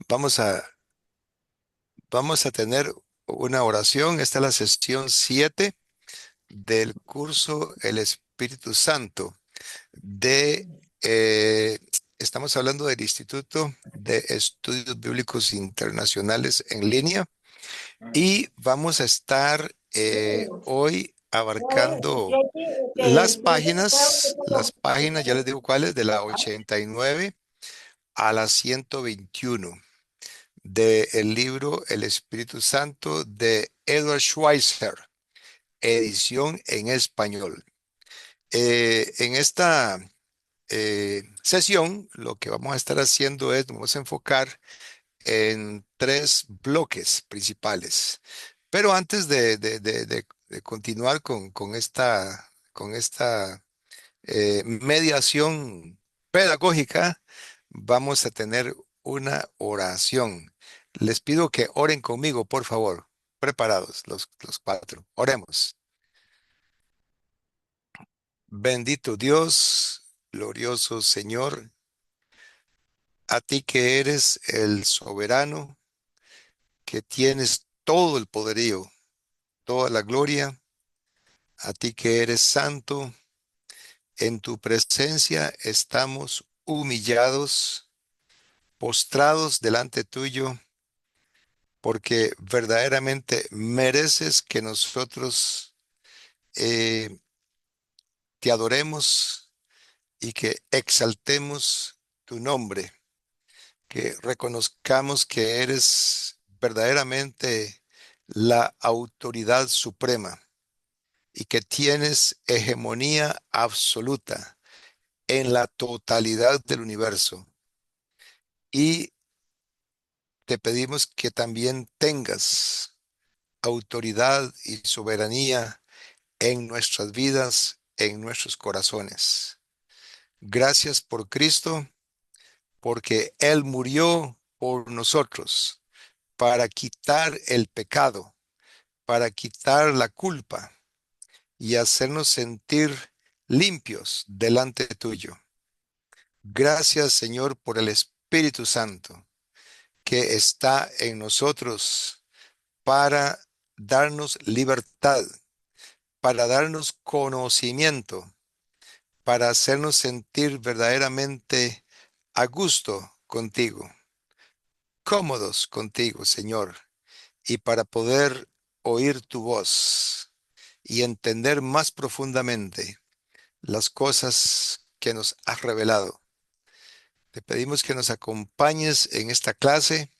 Vamos a, vamos a tener una oración. Esta es la sesión 7 del curso El Espíritu Santo de, eh, estamos hablando del Instituto de Estudios Bíblicos Internacionales en línea y vamos a estar hoy abarcando las páginas, ya les digo cuáles, de la 89 a la 121 del libro El Espíritu Santo de Edward Schweitzer, edición en español. En esta sesión, lo que vamos a estar haciendo es, nos vamos a enfocar en tres bloques principales. Pero antes de continuar con esta mediación pedagógica, vamos a tener una oración. Les pido que oren conmigo, por favor. Preparados los cuatro. Oremos. Bendito Dios, glorioso Señor, a ti que eres el soberano, que tienes todo el poderío, toda la gloria, a ti que eres santo, en tu presencia estamos humillados, postrados delante tuyo, porque verdaderamente mereces que nosotros eh, te adoremos y que exaltemos tu nombre, que reconozcamos que eres verdaderamente la autoridad suprema y que tienes hegemonía absoluta en la totalidad del universo. Y te pedimos que también tengas autoridad y soberanía en nuestras vidas, en nuestros corazones. Gracias por Cristo, porque Él murió por nosotros para quitar el pecado, para quitar la culpa y hacernos sentir limpios delante tuyo. Gracias, Señor, por el Espíritu Santo que está en nosotros para darnos libertad, para darnos conocimiento, para hacernos sentir verdaderamente a gusto contigo, cómodos contigo, Señor, y para poder oír tu voz y entender más profundamente las cosas que nos has revelado. Te pedimos que nos acompañes en esta clase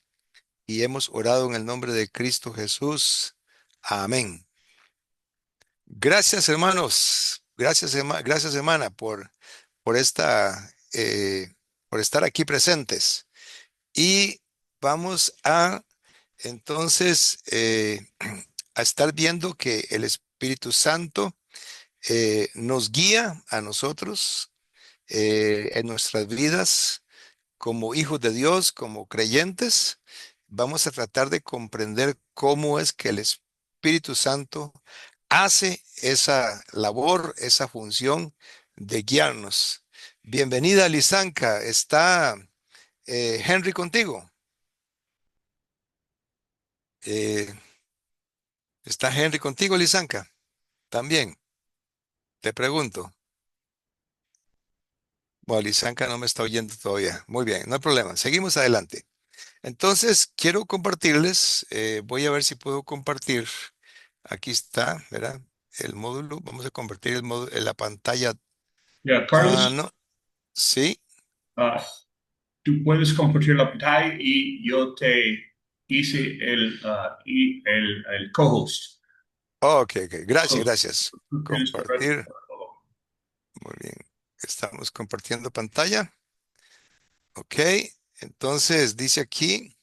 y hemos orado en el nombre de Cristo Jesús. Amén. Gracias, hermanos. Gracias, gracias, hermana, por por estar aquí presentes. Y vamos a entonces a estar viendo que el Espíritu Santo nos guía a nosotros en nuestras vidas como hijos de Dios, como creyentes. Vamos a tratar de comprender cómo es que el Espíritu Santo hace esa labor, esa función de guiarnos. Bienvenida, Lisanka. ¿Está Henry contigo? Eh, ¿Está Henry contigo, Lisanka? También, te pregunto. Bueno, Lisanka no me está oyendo todavía. Muy bien, no hay problema. Seguimos adelante. Entonces, quiero compartirles, voy a ver si puedo compartir. Aquí está, ¿verdad? El módulo. Vamos a convertir el módulo en la pantalla. Ya, Ah, Carlos, no. Sí. ah, tú puedes compartir la pantalla y yo te hice el co-host. Ok, ok. Gracias, So, gracias. tú tienes permiso Compartir. para todo. Muy bien. Estamos compartiendo pantalla. Ok. Entonces, dice aquí,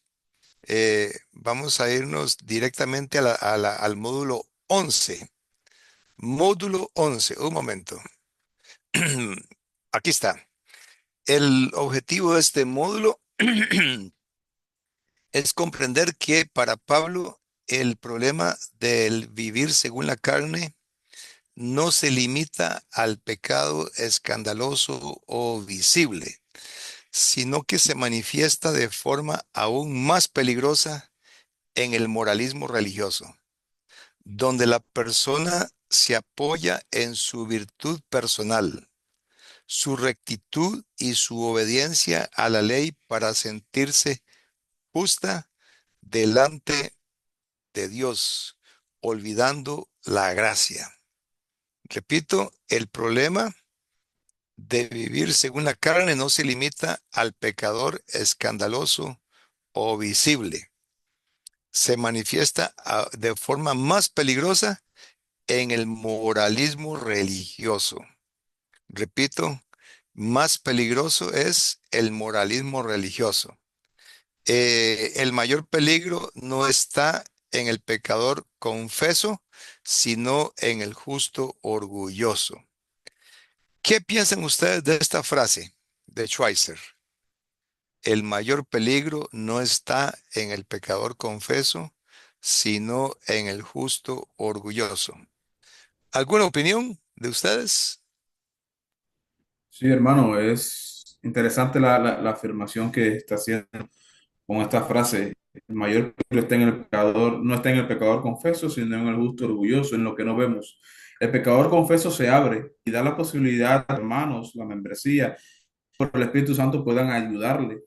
vamos a irnos directamente al módulo 11. Módulo 11. Un momento. Aquí está. El objetivo de este módulo es comprender que para Pablo el problema del vivir según la carne no se limita al pecado escandaloso o visible, sino que se manifiesta de forma aún más peligrosa en el moralismo religioso, donde la persona se apoya en su virtud personal, su rectitud y su obediencia a la ley para sentirse justa delante de Dios, olvidando la gracia. Repito, el problema de vivir según la carne no se limita al pecador escandaloso o visible. Se manifiesta de forma más peligrosa en el moralismo religioso. Repito, más peligroso es el moralismo religioso. El mayor peligro no está en el pecador confeso, sino en el justo orgulloso. ¿Qué piensan ustedes de esta frase de Schweitzer? El mayor peligro no está en el pecador confeso, sino en el justo orgulloso. ¿Alguna opinión de ustedes? Sí, hermano, es interesante la afirmación que está haciendo con esta frase. El mayor peligro está en el pecador, no está en el pecador confeso, sino en el justo orgulloso, en lo que no vemos. El pecador confeso se abre y da la posibilidad a hermanos, la membresía, por el Espíritu Santo puedan ayudarle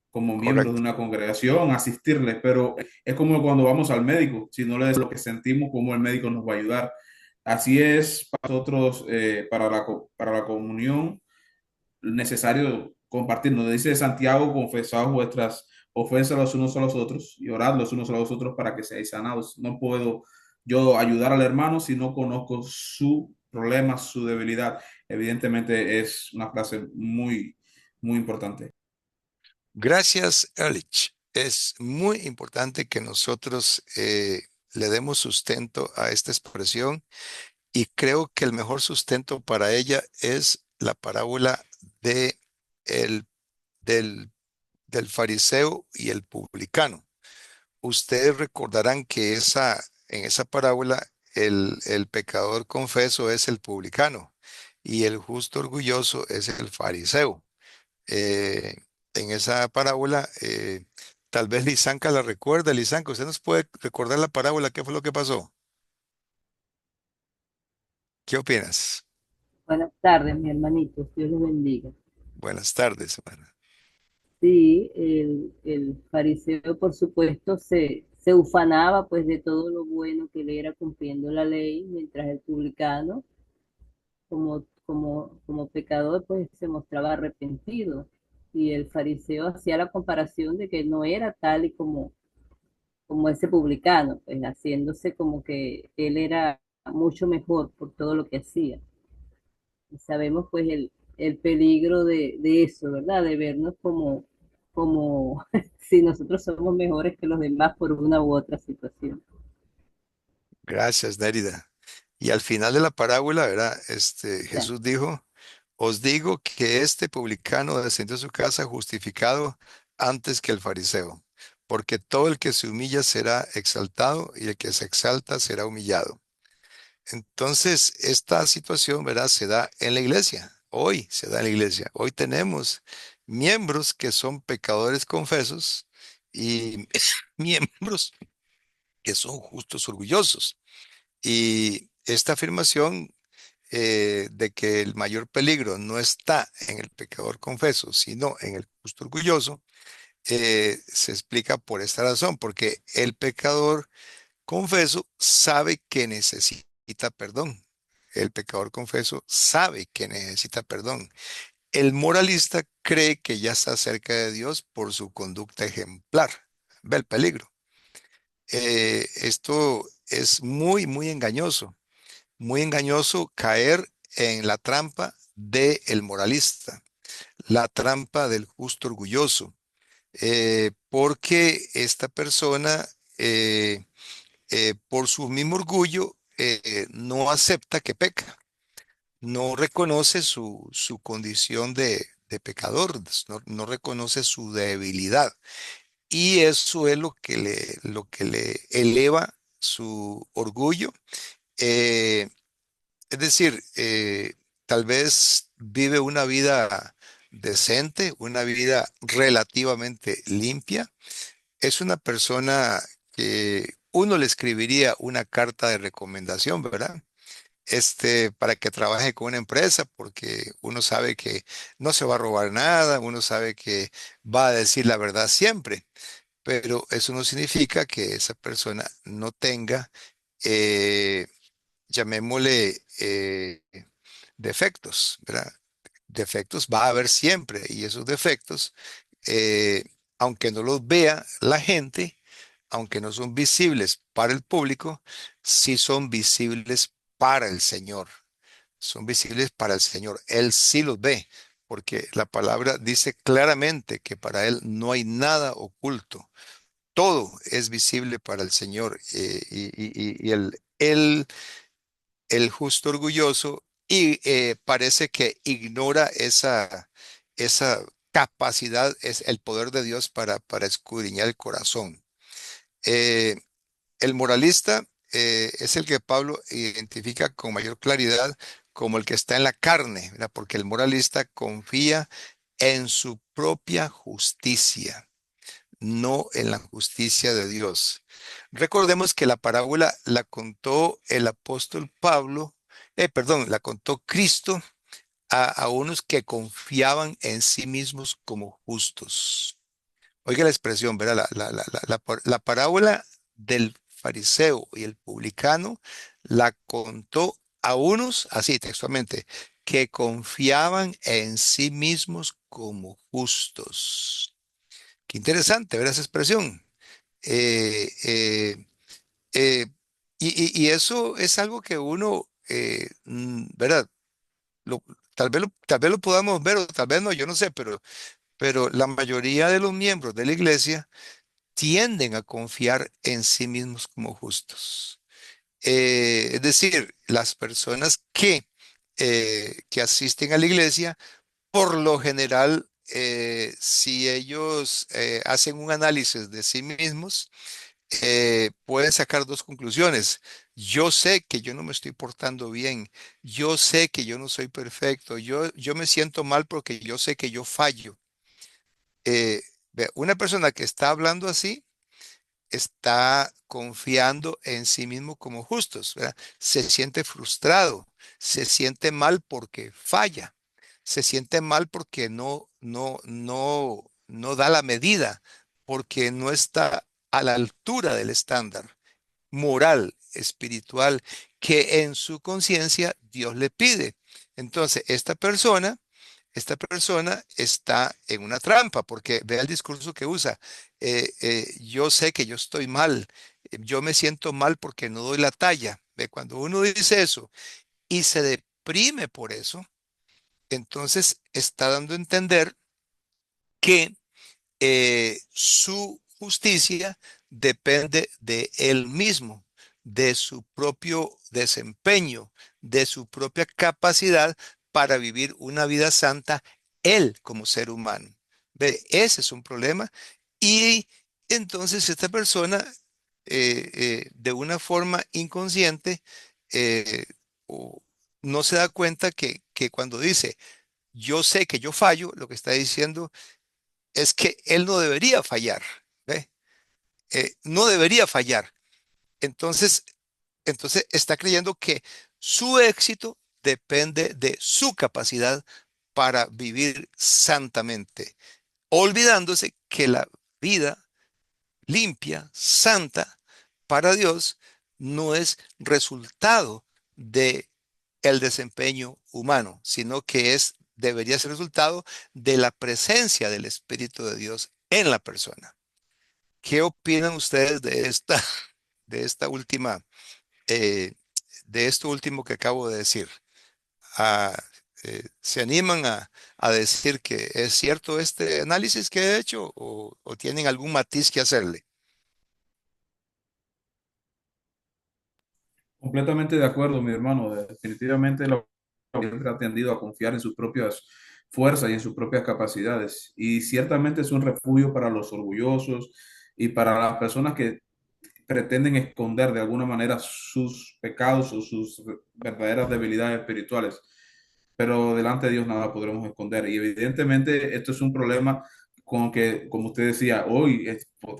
como miembros de Correcto. una congregación, asistirle, pero es como cuando vamos al médico, si no le decimos lo que sentimos, cómo el médico nos va a ayudar. Así es para nosotros, para la comunión necesario compartir. Nos dice Santiago, confesaos vuestras ofensas los unos a los otros y orad los unos a los otros para que seáis sanados. No puedo yo ayudar al hermano si no conozco su problema, su debilidad. Evidentemente es una frase muy importante. Gracias, Ehrlich. Es muy importante que nosotros le demos sustento a esta expresión y creo que el mejor sustento para ella es la parábola de el, del, del fariseo y el publicano. Ustedes recordarán que en esa parábola el pecador confeso es el publicano y el justo orgulloso es el fariseo. eh, en esa parábola, tal vez Lisanka la recuerda. Lisanka, ¿usted nos puede recordar la parábola? ¿Qué fue lo que pasó? ¿Qué opinas? Buenas tardes, mi hermanito. Dios los bendiga. Buenas tardes, hermana. Sí, el fariseo, por supuesto, se ufanaba pues de todo lo bueno que él era cumpliendo la ley, mientras el publicano, como pecador, pues se mostraba arrepentido. Y el fariseo hacía la comparación de que no era tal y como ese publicano, pues haciéndose como que él era mucho mejor por todo lo que hacía. Y sabemos pues el peligro de eso, ¿verdad? De vernos como si nosotros somos mejores que los demás por una u otra situación. Gracias, Nérida. Y al final de la parábola, ¿verdad? Ya. Jesús dijo, os digo que este publicano descendió a su casa justificado antes que el fariseo, porque todo el que se humilla será exaltado y el que se exalta será humillado. Entonces, esta situación, ¿verdad? Se da en la iglesia. Hoy se da en la iglesia. Hoy tenemos miembros que son pecadores confesos y miembros que son justos orgullosos. Y esta afirmación de que el mayor peligro no está en el pecador confeso, sino en el justo orgulloso, se explica por esta razón, porque el pecador confeso sabe que necesita perdón. El pecador confeso sabe que necesita perdón. El moralista cree que ya está cerca de Dios por su conducta ejemplar. Ve el peligro. Esto es muy engañoso caer en la trampa del moralista, la trampa del justo orgulloso, porque esta persona, por su mismo orgullo, no acepta que peca, no reconoce su condición de pecador, no reconoce su debilidad. Y eso es lo que le eleva su orgullo. Es decir, tal vez vive una vida decente, una vida relativamente limpia. Es una persona que uno le escribiría una carta de recomendación, ¿verdad? Para que trabaje con una empresa, porque uno sabe que no se va a robar nada, uno sabe que va a decir la verdad siempre, pero eso no significa que esa persona no tenga, eh, llamémosle, defectos, ¿verdad? Defectos va a haber siempre y esos defectos, eh, aunque no los vea la gente, aunque no son visibles para el público, sí son visibles para el Señor. Son visibles para el Señor. Él sí los ve, porque la palabra dice claramente que para Él no hay nada oculto. Todo es visible para el Señor. Y el justo orgulloso y parece que ignora esa capacidad, es el poder de Dios para escudriñar el corazón. Eh, el moralista es el que Pablo identifica con mayor claridad como el que está en la carne, ¿verdad? Porque el moralista confía en su propia justicia, no en la justicia de Dios. Recordemos que la parábola la contó el apóstol Pablo, perdón, la contó Cristo a unos que confiaban en sí mismos como justos. Oiga la expresión, ¿verdad? La parábola del fariseo y el publicano la contó a unos, así textualmente, que confiaban en sí mismos como justos. Qué interesante, ¿verdad? Esa expresión. Eh, eh, eh, y eso es algo que uno, ¿verdad? Lo- tal vez lo podamos ver o tal vez no, yo no sé, pero la mayoría de los miembros de la iglesia tienden a confiar en sí mismos como justos. Es decir, las personas que asisten a la iglesia, por lo general, si ellos hacen un análisis de sí mismos, pueden sacar dos conclusiones. Yo sé que yo no me estoy portando bien. Yo sé que yo no soy perfecto. Yo me siento mal porque yo sé que yo fallo. Una persona que está hablando así está confiando en sí mismo como justos, ¿verdad? Se siente frustrado, se siente mal porque falla, se siente mal porque no da la medida, porque no está a la altura del estándar moral, espiritual, que en su conciencia Dios le pide. Entonces, esta persona está en una trampa, porque vea el discurso que usa. Yo sé que yo estoy mal, yo me siento mal porque no doy la talla. Ve, cuando uno dice eso y se deprime por eso, entonces está dando a entender que su justicia depende de él mismo, de su propio desempeño, de su propia capacidad para vivir una vida santa, él como ser humano. Ve, ese es un problema. Y entonces esta persona, de una forma inconsciente, eh, o no se da cuenta que cuando dice, yo sé que yo fallo, lo que está diciendo es que él no debería fallar, ¿ve? No debería fallar. Entonces, entonces está creyendo que su éxito depende de su capacidad para vivir santamente, olvidándose que la vida limpia, santa para Dios no es resultado de el desempeño humano, sino que debería ser resultado de la presencia del Espíritu de Dios en la persona. ¿Qué opinan ustedes de esta última, eh, de esto último que acabo de decir? Ah, ¿Se animan a decir que es cierto este análisis que he hecho o tienen algún matiz que hacerle? Completamente de acuerdo, mi hermano. Definitivamente la gente ha tendido a confiar en sus propias fuerzas y en sus propias capacidades. Y ciertamente es un refugio para los orgullosos y para las personas que pretenden esconder de alguna manera sus pecados o sus verdaderas debilidades espirituales. pero delante de Dios nada podremos esconder. Y evidentemente esto es un problema con que, como usted decía, hoy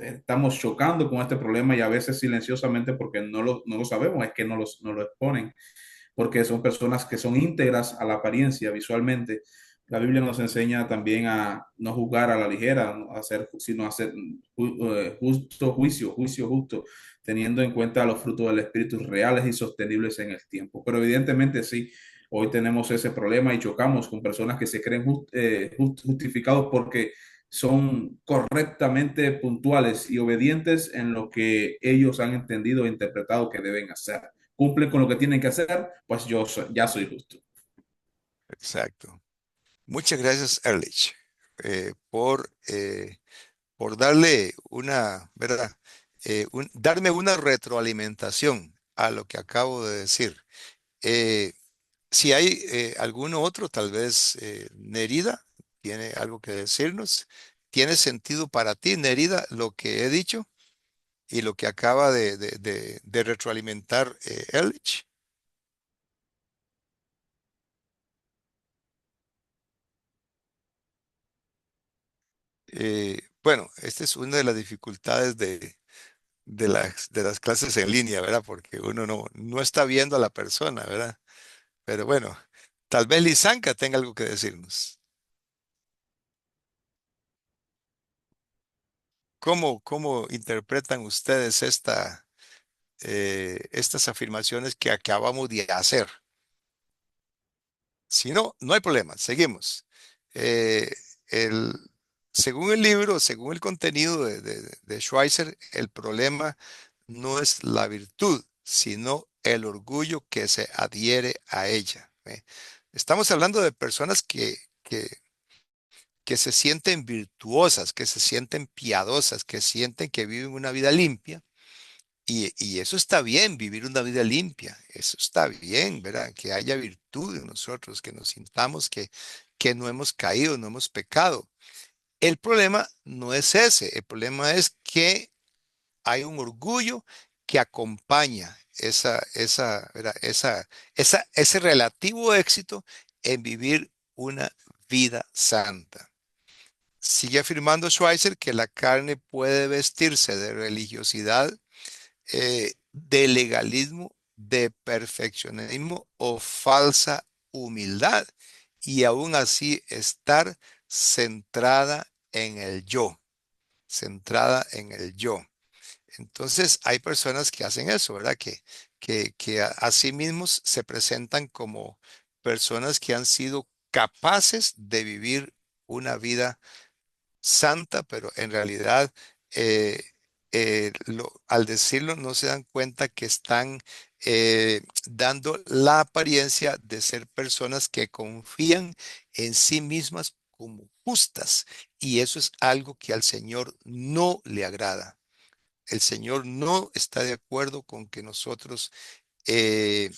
estamos chocando con este problema y a veces silenciosamente porque no lo sabemos, es que no lo exponen, porque son personas que son íntegras a la apariencia visualmente. La Biblia nos enseña también a no juzgar a la ligera, no hacer, sino hacer juicio justo, teniendo en cuenta los frutos del Espíritu reales y sostenibles en el tiempo. Pero evidentemente sí, hoy tenemos ese problema y chocamos con personas que se creen justificados porque son correctamente puntuales y obedientes en lo que ellos han entendido e interpretado que deben hacer. Cumplen con lo que tienen que hacer, pues ya soy justo. Exacto. Muchas gracias, Ehrlich, por darle una, ¿verdad? Darme una retroalimentación a lo que acabo de decir. Eh, si hay alguno otro, tal vez Nerida tiene algo que decirnos. ¿Tiene sentido para ti, Nerida, lo que he dicho y lo que acaba de retroalimentar Ehrlich? Bueno, esta es una de las dificultades de las clases en línea, ¿verdad? Porque uno no está viendo a la persona, ¿verdad? Pero bueno, tal vez Lisanka tenga algo que decirnos. ¿Cómo interpretan ustedes estas afirmaciones que acabamos de hacer? Si no, no hay problema, seguimos. Eh, el, Según el libro, según el contenido de Schweitzer, el problema no es la virtud, sino el orgullo que se adhiere a ella. ¿Ve? Estamos hablando de personas que se sienten virtuosas, que se sienten piadosas, que sienten que viven una vida limpia. Y eso está bien, vivir una vida limpia. Eso está bien, ¿verdad? Que haya virtud en nosotros, que nos sintamos que no hemos caído, no hemos pecado. El problema no es ese. El problema es que hay un orgullo que acompaña ¿verdad? Ese relativo éxito en vivir una vida santa. Sigue afirmando Schweitzer que la carne puede vestirse de religiosidad, de legalismo, de perfeccionismo o falsa humildad y aún así estar centrada en el yo, centrada en el yo. Entonces hay personas que hacen eso, ¿verdad? Que a sí mismos se presentan como personas que han sido capaces de vivir una vida santa, pero en realidad eh, al decirlo no se dan cuenta que están dando la apariencia de ser personas que confían en sí mismas como justas. Y eso es algo que al Señor no le agrada. El Señor no está de acuerdo con que nosotros eh,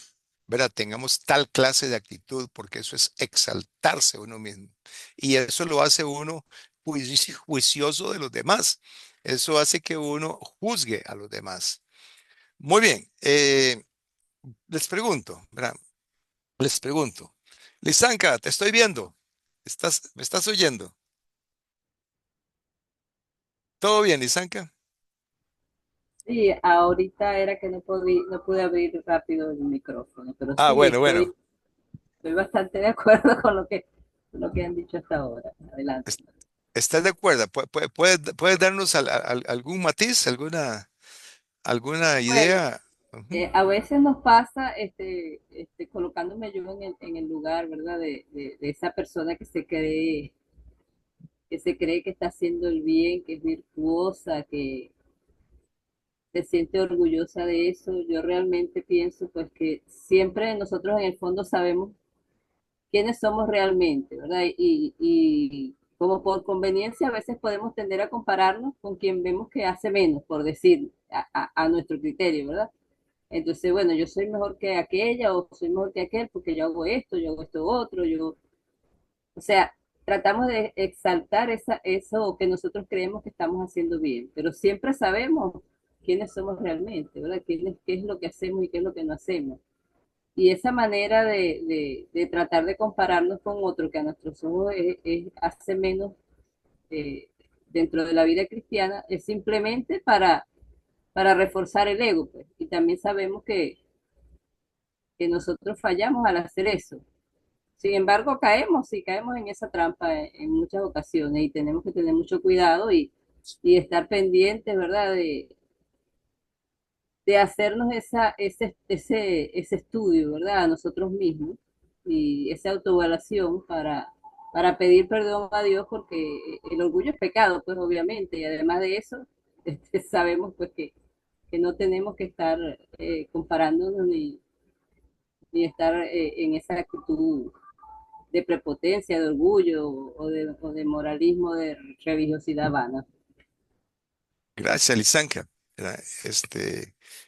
¿verdad? Tengamos tal clase de actitud, porque eso es exaltarse a uno mismo. Y eso lo hace uno juicioso de los demás. Eso hace que uno juzgue a los demás. Muy bien, les pregunto, ¿verdad? Les pregunto. Lisanka, te estoy viendo. ¿Me estás oyendo? ¿Todo bien, Lisanka? Sí, ahorita era que no pude abrir rápido el micrófono, pero Ah, sí, bueno, bueno. estoy bastante de acuerdo con lo que han dicho hasta ahora. Adelante. Es- ¿Estás de acuerdo? ¿Puedes darnos algún matiz, alguna Bueno, idea? Ujú. a veces nos pasa, colocándome yo en el lugar, ¿verdad? De esa persona que se cree que está haciendo el bien, que es virtuosa, que se siente orgullosa de eso. Yo realmente pienso, pues, que siempre nosotros en el fondo sabemos quiénes somos realmente, ¿verdad? Y como por conveniencia a veces podemos tender a compararnos con quien vemos que hace menos, por decir, a nuestro criterio, ¿verdad? Entonces, bueno, yo soy mejor que aquella o soy mejor que aquel porque yo hago esto otro, o sea, tratamos de exaltar eso que nosotros creemos que estamos haciendo bien, pero siempre sabemos quiénes somos realmente, ¿verdad? Qué es lo que hacemos y qué es lo que no hacemos. Y esa manera de tratar de compararnos con otro que a nuestros ojos hace menos eh, dentro de la vida cristiana es simplemente para reforzar el ego, pues. Y también sabemos que nosotros fallamos al hacer eso. Sin embargo, caemos, sí, caemos en esa trampa en muchas ocasiones y tenemos que tener mucho cuidado y estar pendientes, ¿verdad? De hacernos ese estudio, ¿verdad? A nosotros mismos y esa autoevaluación para pedir perdón a Dios porque el orgullo es pecado, pues obviamente, y además de eso, sabemos pues que no tenemos que estar comparándonos ni estar en esa actitud de prepotencia, de orgullo o de moralismo, de religiosidad vana. Gracias, Lisanka.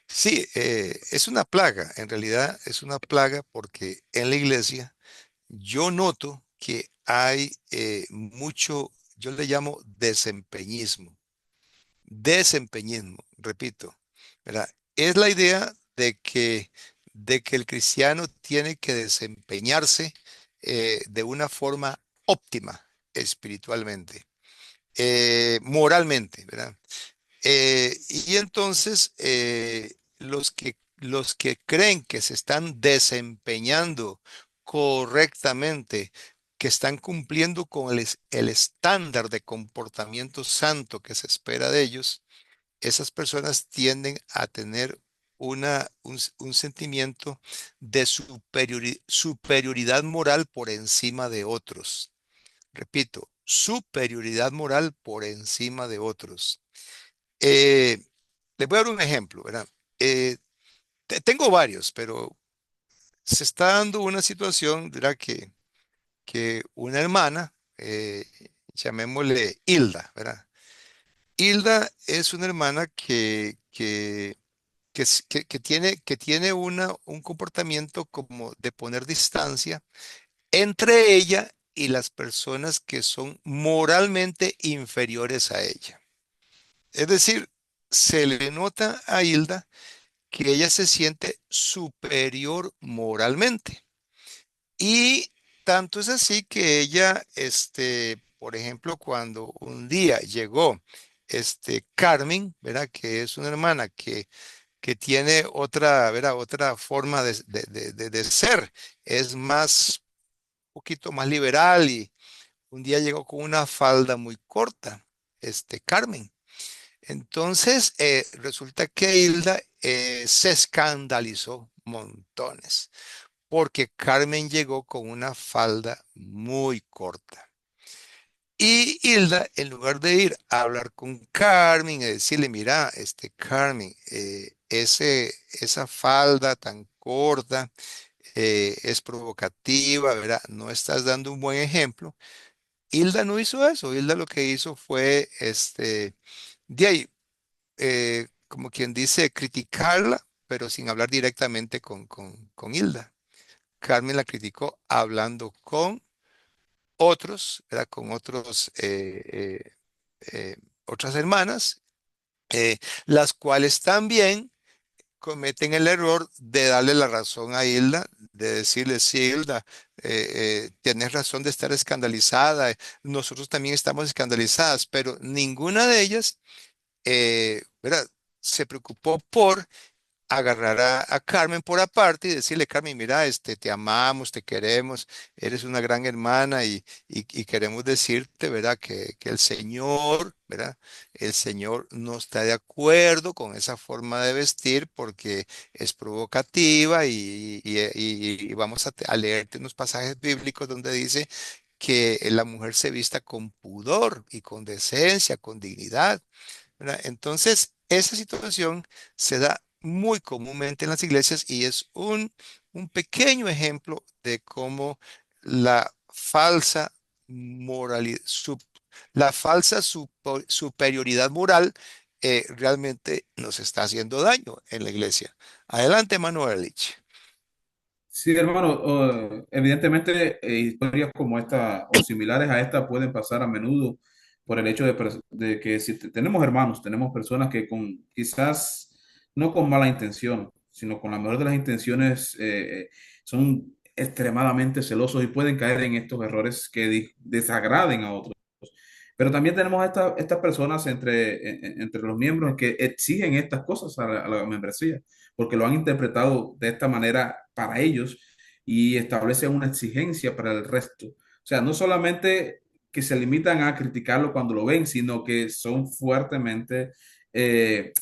Sí, es una plaga, en realidad es una plaga porque en la iglesia yo noto que hay mucho, yo le llamo desempeñismo. Desempeñismo, repito, ¿verdad? Es la idea de que el cristiano tiene que desempeñarse de una forma óptima espiritualmente, moralmente, ¿verdad? Y entonces los que creen que se están desempeñando correctamente, que están cumpliendo con el estándar de comportamiento santo que se espera de ellos, esas personas tienden a tener un sentimiento de superioridad moral por encima de otros. Repito, superioridad moral por encima de otros. Eh, Les voy a dar un ejemplo, ¿verdad? Eh, Tengo varios, pero se está dando una situación, ¿verdad? Que una hermana, llamémosle Hilda, ¿verdad? Hilda es una hermana que tiene un comportamiento como de poner distancia entre ella y las personas que son moralmente inferiores a ella. Es decir, se le nota a Hilda que ella se siente superior moralmente. Y tanto es así que ella, por ejemplo, cuando un día llegó Carmen, ¿verdad? Que es una hermana que tiene otra, ¿verdad? Otra forma de ser, es más, un poquito más liberal y un día llegó con una falda muy corta, Carmen. Entonces, resulta que Hilda se escandalizó montones porque Carmen llegó con una falda muy corta. Y Hilda, en lugar de ir a hablar con Carmen y decirle, mira, Carmen, esa falda tan corta es provocativa, ¿verdad? No estás dando un buen ejemplo. Hilda no hizo eso. Hilda lo que hizo fue, de ahí, como quien dice, criticarla, pero sin hablar directamente con Hilda. Carmen la criticó hablando con otros, ¿verdad? Con otras hermanas, las cuales también cometen el error de darle la razón a Hilda, de decirle, sí, Hilda, tienes razón de estar escandalizada, nosotros también estamos escandalizadas, pero ninguna de ellas, ¿verdad? Se preocupó por agarrar a Carmen por aparte y decirle, Carmen, mira, te amamos, te queremos, eres una gran hermana y queremos decirte, ¿verdad? Que el Señor, ¿verdad? El Señor no está de acuerdo con esa forma de vestir porque es provocativa y vamos a leerte unos pasajes bíblicos donde dice que la mujer se vista con pudor y con decencia, con dignidad, ¿verdad? Entonces, esa situación se da muy comúnmente en las iglesias y es un pequeño ejemplo de cómo la falsa moralidad, la falsa superioridad moral realmente nos está haciendo daño en la iglesia. Adelante, Manuelich. Sí, hermano, evidentemente historias como esta o similares a esta pueden pasar a menudo por el hecho de que si tenemos hermanos, tenemos personas que con quizás no con mala intención, sino con la mejor de las intenciones, son extremadamente celosos y pueden caer en estos errores que desagraden a otros. Pero también tenemos estas personas entre los miembros que exigen estas cosas a la membresía, porque lo han interpretado de esta manera para ellos y establecen una exigencia para el resto. O sea, no solamente que se limitan a criticarlo cuando lo ven, sino que son fuertemente, eh,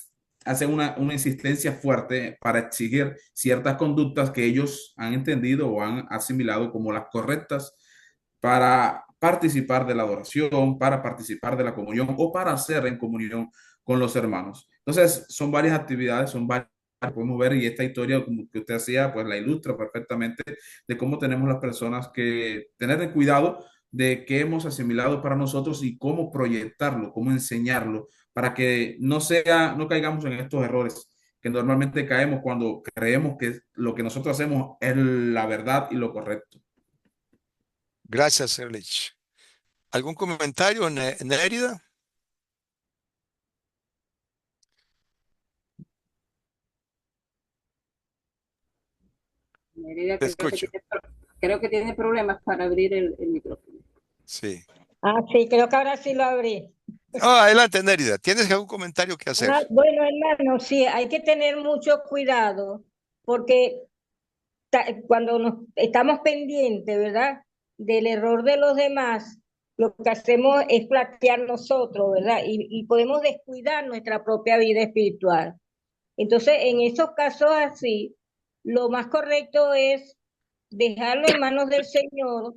hacen una insistencia fuerte para exigir ciertas conductas que ellos han entendido o han asimilado como las correctas para participar de la adoración, para participar de la comunión o para hacer en comunión con los hermanos. Entonces, son varias actividades, son varias que podemos ver y esta historia como que usted hacía, pues la ilustra perfectamente de cómo tenemos las personas que tener en cuidado de qué hemos asimilado para nosotros y cómo proyectarlo, cómo enseñarlo, para que no caigamos en estos errores que normalmente caemos cuando creemos que lo que nosotros hacemos es la verdad y lo correcto. Gracias, Erlich. ¿Algún comentario, Nérida? Mérida Te escucho. creo que tiene problemas para abrir el micrófono. Sí. Ah, sí, creo que ahora sí lo abrí. Adelante, Nérida. ¿Tienes algún comentario que hacer? Bueno, hermano, sí, hay que tener mucho cuidado porque cuando estamos pendientes, ¿verdad? Del error de los demás, lo que hacemos es flaquear nosotros, ¿verdad? Y podemos descuidar nuestra propia vida espiritual. Entonces, en esos casos así, lo más correcto es dejarlo en manos del Señor.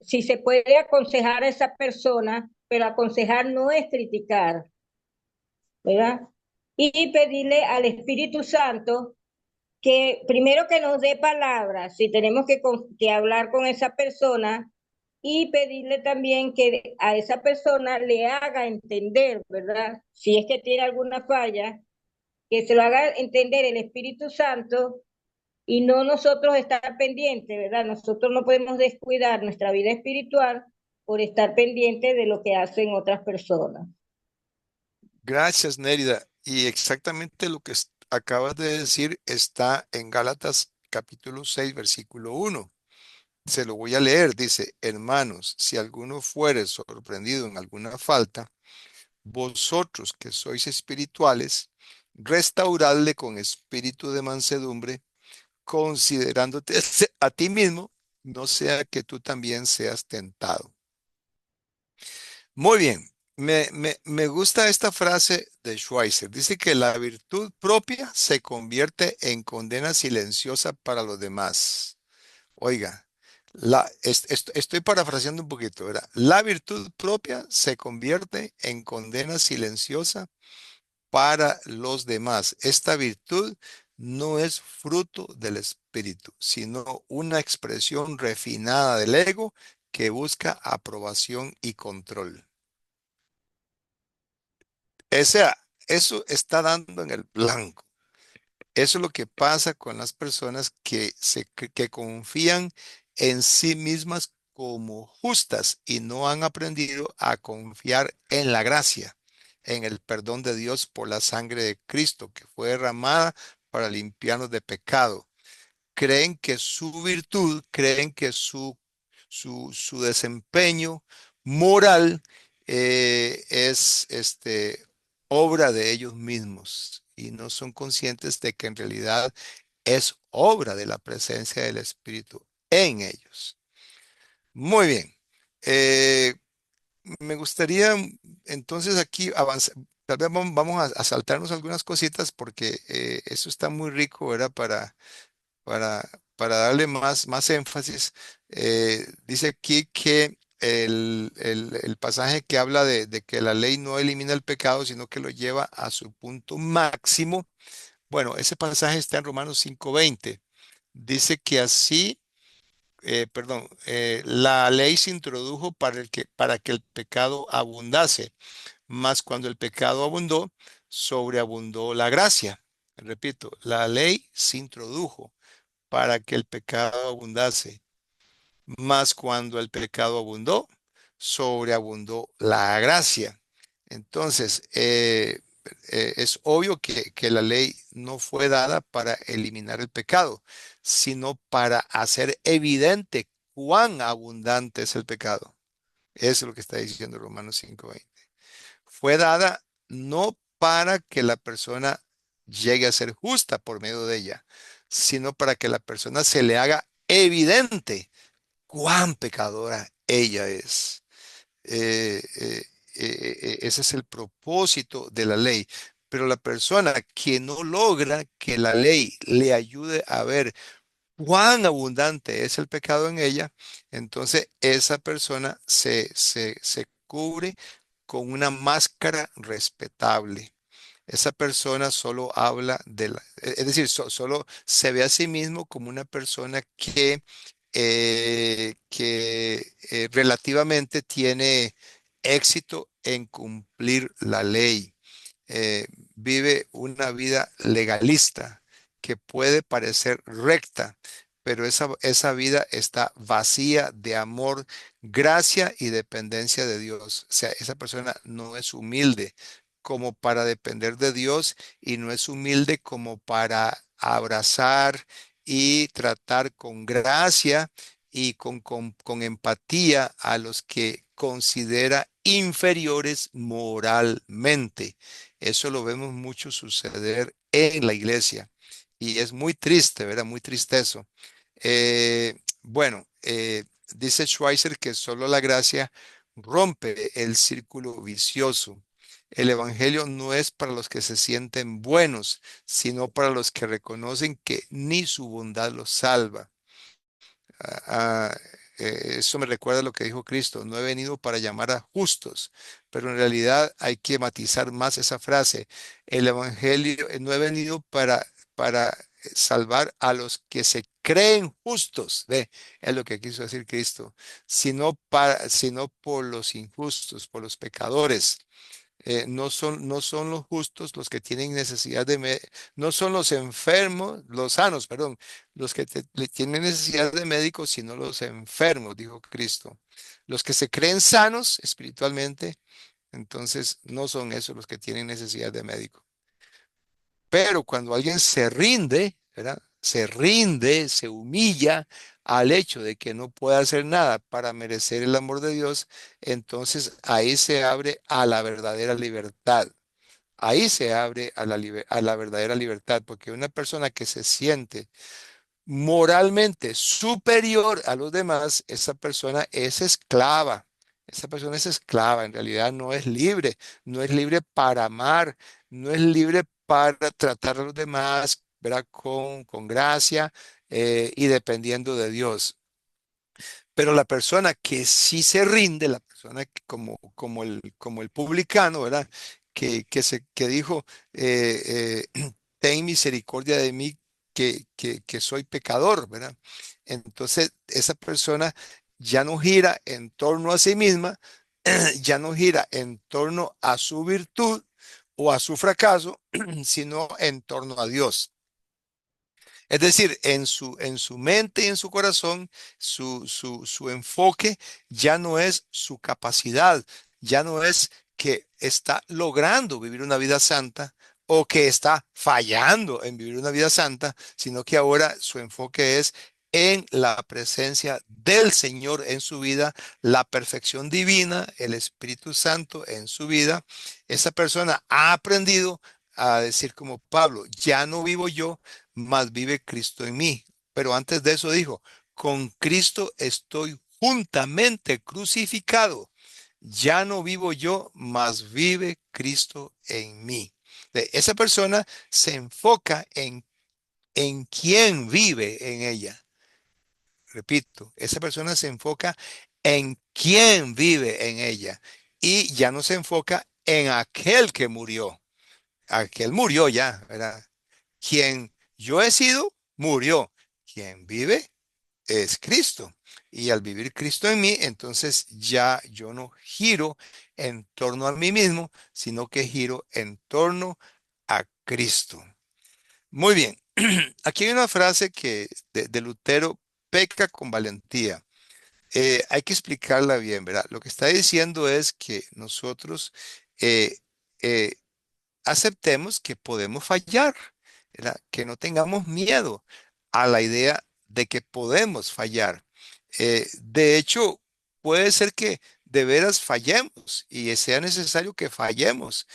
Si se puede aconsejar a esa persona, pero aconsejar no es criticar, ¿verdad? Y pedirle al Espíritu Santo que primero que nos dé palabras, si tenemos que hablar con esa persona, y pedirle también que a esa persona le haga entender, ¿verdad? Si es que tiene alguna falla, que se lo haga entender el Espíritu Santo y no nosotros estar pendientes, ¿verdad? Nosotros no podemos descuidar nuestra vida espiritual por estar pendientes de lo que hacen otras personas. Gracias, Nérida. Y exactamente lo que acabas de decir está en Gálatas capítulo 6, versículo 1. Se lo voy a leer. Dice, hermanos, si alguno fuere sorprendido en alguna falta, vosotros que sois espirituales, restauradle con espíritu de mansedumbre, considerándote a ti mismo, no sea que tú también seas tentado. Muy bien, me gusta esta frase de Schweitzer. Dice que la virtud propia se convierte en condena silenciosa para los demás. Oiga, estoy parafraseando un poquito, ¿verdad? La virtud propia se convierte en condena silenciosa para los demás. Esta virtud no es fruto del espíritu, sino una expresión refinada del ego que busca aprobación y control. O sea, eso está dando en el blanco. Eso es lo que pasa con las personas que confían en sí mismas como justas y no han aprendido a confiar en la gracia, en el perdón de Dios por la sangre de Cristo que fue derramada para limpiarnos de pecado. Creen que su virtud, creen que su desempeño moral es obra de ellos mismos y no son conscientes de que en realidad es obra de la presencia del Espíritu en ellos. Muy bien. Eh, Me gustaría entonces aquí avanzar. Tal vez vamos a saltarnos algunas cositas porque eso está muy rico, ¿verdad? Para, para darle más énfasis, dice aquí que el pasaje que habla de que la ley no elimina el pecado, sino que lo lleva a su punto máximo. Bueno, ese pasaje está en Romanos 5:20. Dice que así, perdón, la ley se introdujo para que el pecado abundase, mas cuando el pecado abundó, sobreabundó la gracia. Repito, la ley se introdujo para que el pecado abundase. Mas cuando el pecado abundó, sobreabundó la gracia. Entonces, es obvio que la ley no fue dada para eliminar el pecado, sino para hacer evidente cuán abundante es el pecado. Eso es lo que está diciendo Romanos 5:20. Fue dada no para que la persona llegue a ser justa por medio de ella, sino para que la persona se le haga evidente cuán pecadora ella es. Ese es el propósito de la ley. Pero la persona que no logra que la ley le ayude a ver cuán abundante es el pecado en ella, entonces esa persona se cubre con una máscara respetable. Esa persona solo habla de la, es decir, solo se ve a sí mismo como una persona que relativamente tiene éxito en cumplir la ley. eh, Vive una vida legalista que puede parecer recta, pero esa vida está vacía de amor, gracia y dependencia de Dios. O sea, esa persona no es humilde como para depender de Dios y no es humilde como para abrazar y tratar con gracia y con empatía a los que considera inferiores moralmente. Eso lo vemos mucho suceder en la iglesia y es muy triste, ¿verdad? Muy triste eso. Bueno, dice Schweizer que solo la gracia rompe el círculo vicioso. El evangelio no es para los que se sienten buenos, sino para los que reconocen que ni su bondad los salva. Ah, Eso me recuerda a lo que dijo Cristo: no he venido para llamar a justos, pero en realidad hay que matizar más esa frase. El evangelio, no he venido para salvar a los que se creen justos, ve, es lo que quiso decir Cristo, sino por los injustos, por los pecadores. No son los justos los que tienen necesidad no son los enfermos, los sanos, perdón, los que tienen necesidad de médicos, sino los enfermos, dijo Cristo. Los que se creen sanos espiritualmente, entonces no son esos los que tienen necesidad de médico. Pero cuando alguien se rinde, ¿verdad? Se rinde, se humilla al hecho de que no puede hacer nada para merecer el amor de Dios, entonces ahí se abre a la verdadera libertad. Ahí se abre a la verdadera libertad, porque una persona que se siente moralmente superior a los demás, esa persona es esclava. Esa persona es esclava, en realidad no es libre, no es libre para amar, no es libre para tratar a los demás, ¿verdad? Con gracia y dependiendo de Dios. Pero la persona que sí se rinde, la persona que como el publicano, ¿verdad? Que dijo, ten misericordia de mí, que soy pecador, ¿verdad? Entonces, esa persona ya no gira en torno a sí misma, ya no gira en torno a su virtud o a su fracaso, sino en torno a Dios. Es decir, en su mente y en su corazón, su enfoque ya no es su capacidad, ya no es que está logrando vivir una vida santa o que está fallando en vivir una vida santa, sino que ahora su enfoque es en la presencia del Señor en su vida, la perfección divina, el Espíritu Santo en su vida. Esa persona ha aprendido a decir como Pablo: ya no vivo yo, mas vive Cristo en mí. Pero antes de eso dijo: con Cristo estoy juntamente crucificado. Ya no vivo yo, mas vive Cristo en mí. Esa persona se enfoca en quién vive en ella. Repito, esa persona se enfoca en quién vive en ella y ya no se enfoca en aquel que murió. Aquel murió ya, ¿verdad? Quien yo he sido, murió. Quien vive es Cristo. Y al vivir Cristo en mí, entonces ya yo no giro en torno a mí mismo, sino que giro en torno a Cristo. Muy bien. Aquí hay una frase de Lutero: peca con valentía. Hay que explicarla bien, ¿verdad? Lo que está diciendo es que nosotros eh, eh, aceptemos que podemos fallar, ¿verdad? Que no tengamos miedo a la idea de que podemos fallar. De hecho, puede ser que de veras fallemos y sea necesario que fallemos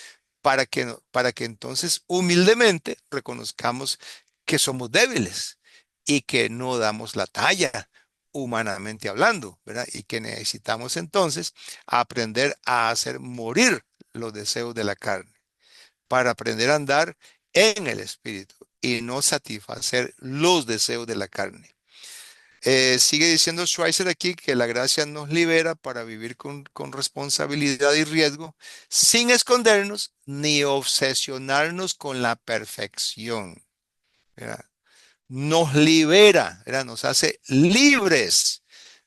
para que entonces humildemente reconozcamos que somos débiles y que no damos la talla humanamente hablando, ¿verdad? Y que necesitamos entonces aprender a hacer morir los deseos de la carne para aprender a andar en el espíritu y no satisfacer los deseos de la carne. Sigue diciendo Schweitzer aquí que la gracia nos libera para vivir con responsabilidad y riesgo, sin escondernos ni obsesionarnos con la perfección, ¿verdad? Nos libera, ¿verdad? Nos hace libres,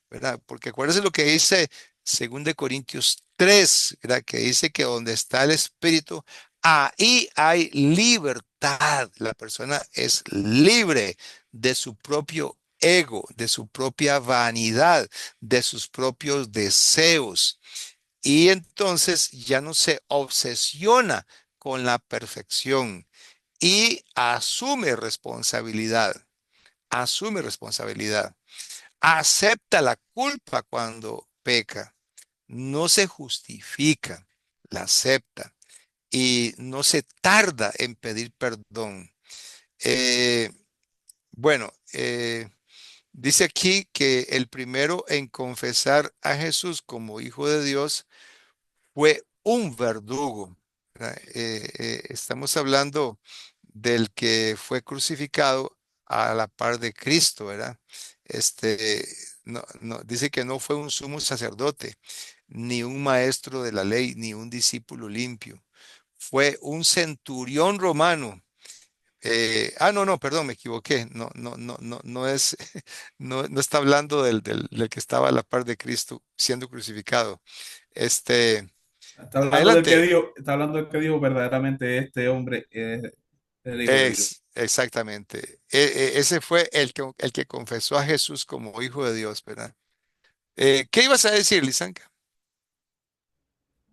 ¿verdad? Porque acuérdense lo que dice 2 Corintios 3, ¿verdad? Que dice que donde está el Espíritu, ahí hay libertad. La persona es libre de su propio ego, de su propia vanidad, de sus propios deseos. Y entonces ya no se obsesiona con la perfección y asume responsabilidad, acepta la culpa cuando peca, no se justifica, la acepta y no se tarda en pedir perdón. Eh, bueno, dice aquí que el primero en confesar a Jesús como Hijo de Dios fue un verdugo, ¿verdad? Estamos hablando del que fue crucificado a la par de Cristo, ¿verdad? Este, dice que no fue un sumo sacerdote, ni un maestro de la ley, ni un discípulo limpio. Fue un centurión romano. No, perdón, me equivoqué. No es, no está hablando del que estaba a la par de Cristo siendo crucificado. Este, adelante. Está hablando del que dijo verdaderamente este hombre es el Hijo de Dios. Exactamente. Ese fue el que confesó a Jesús como Hijo de Dios, ¿verdad? ¿Qué ibas a decir, Lisanka?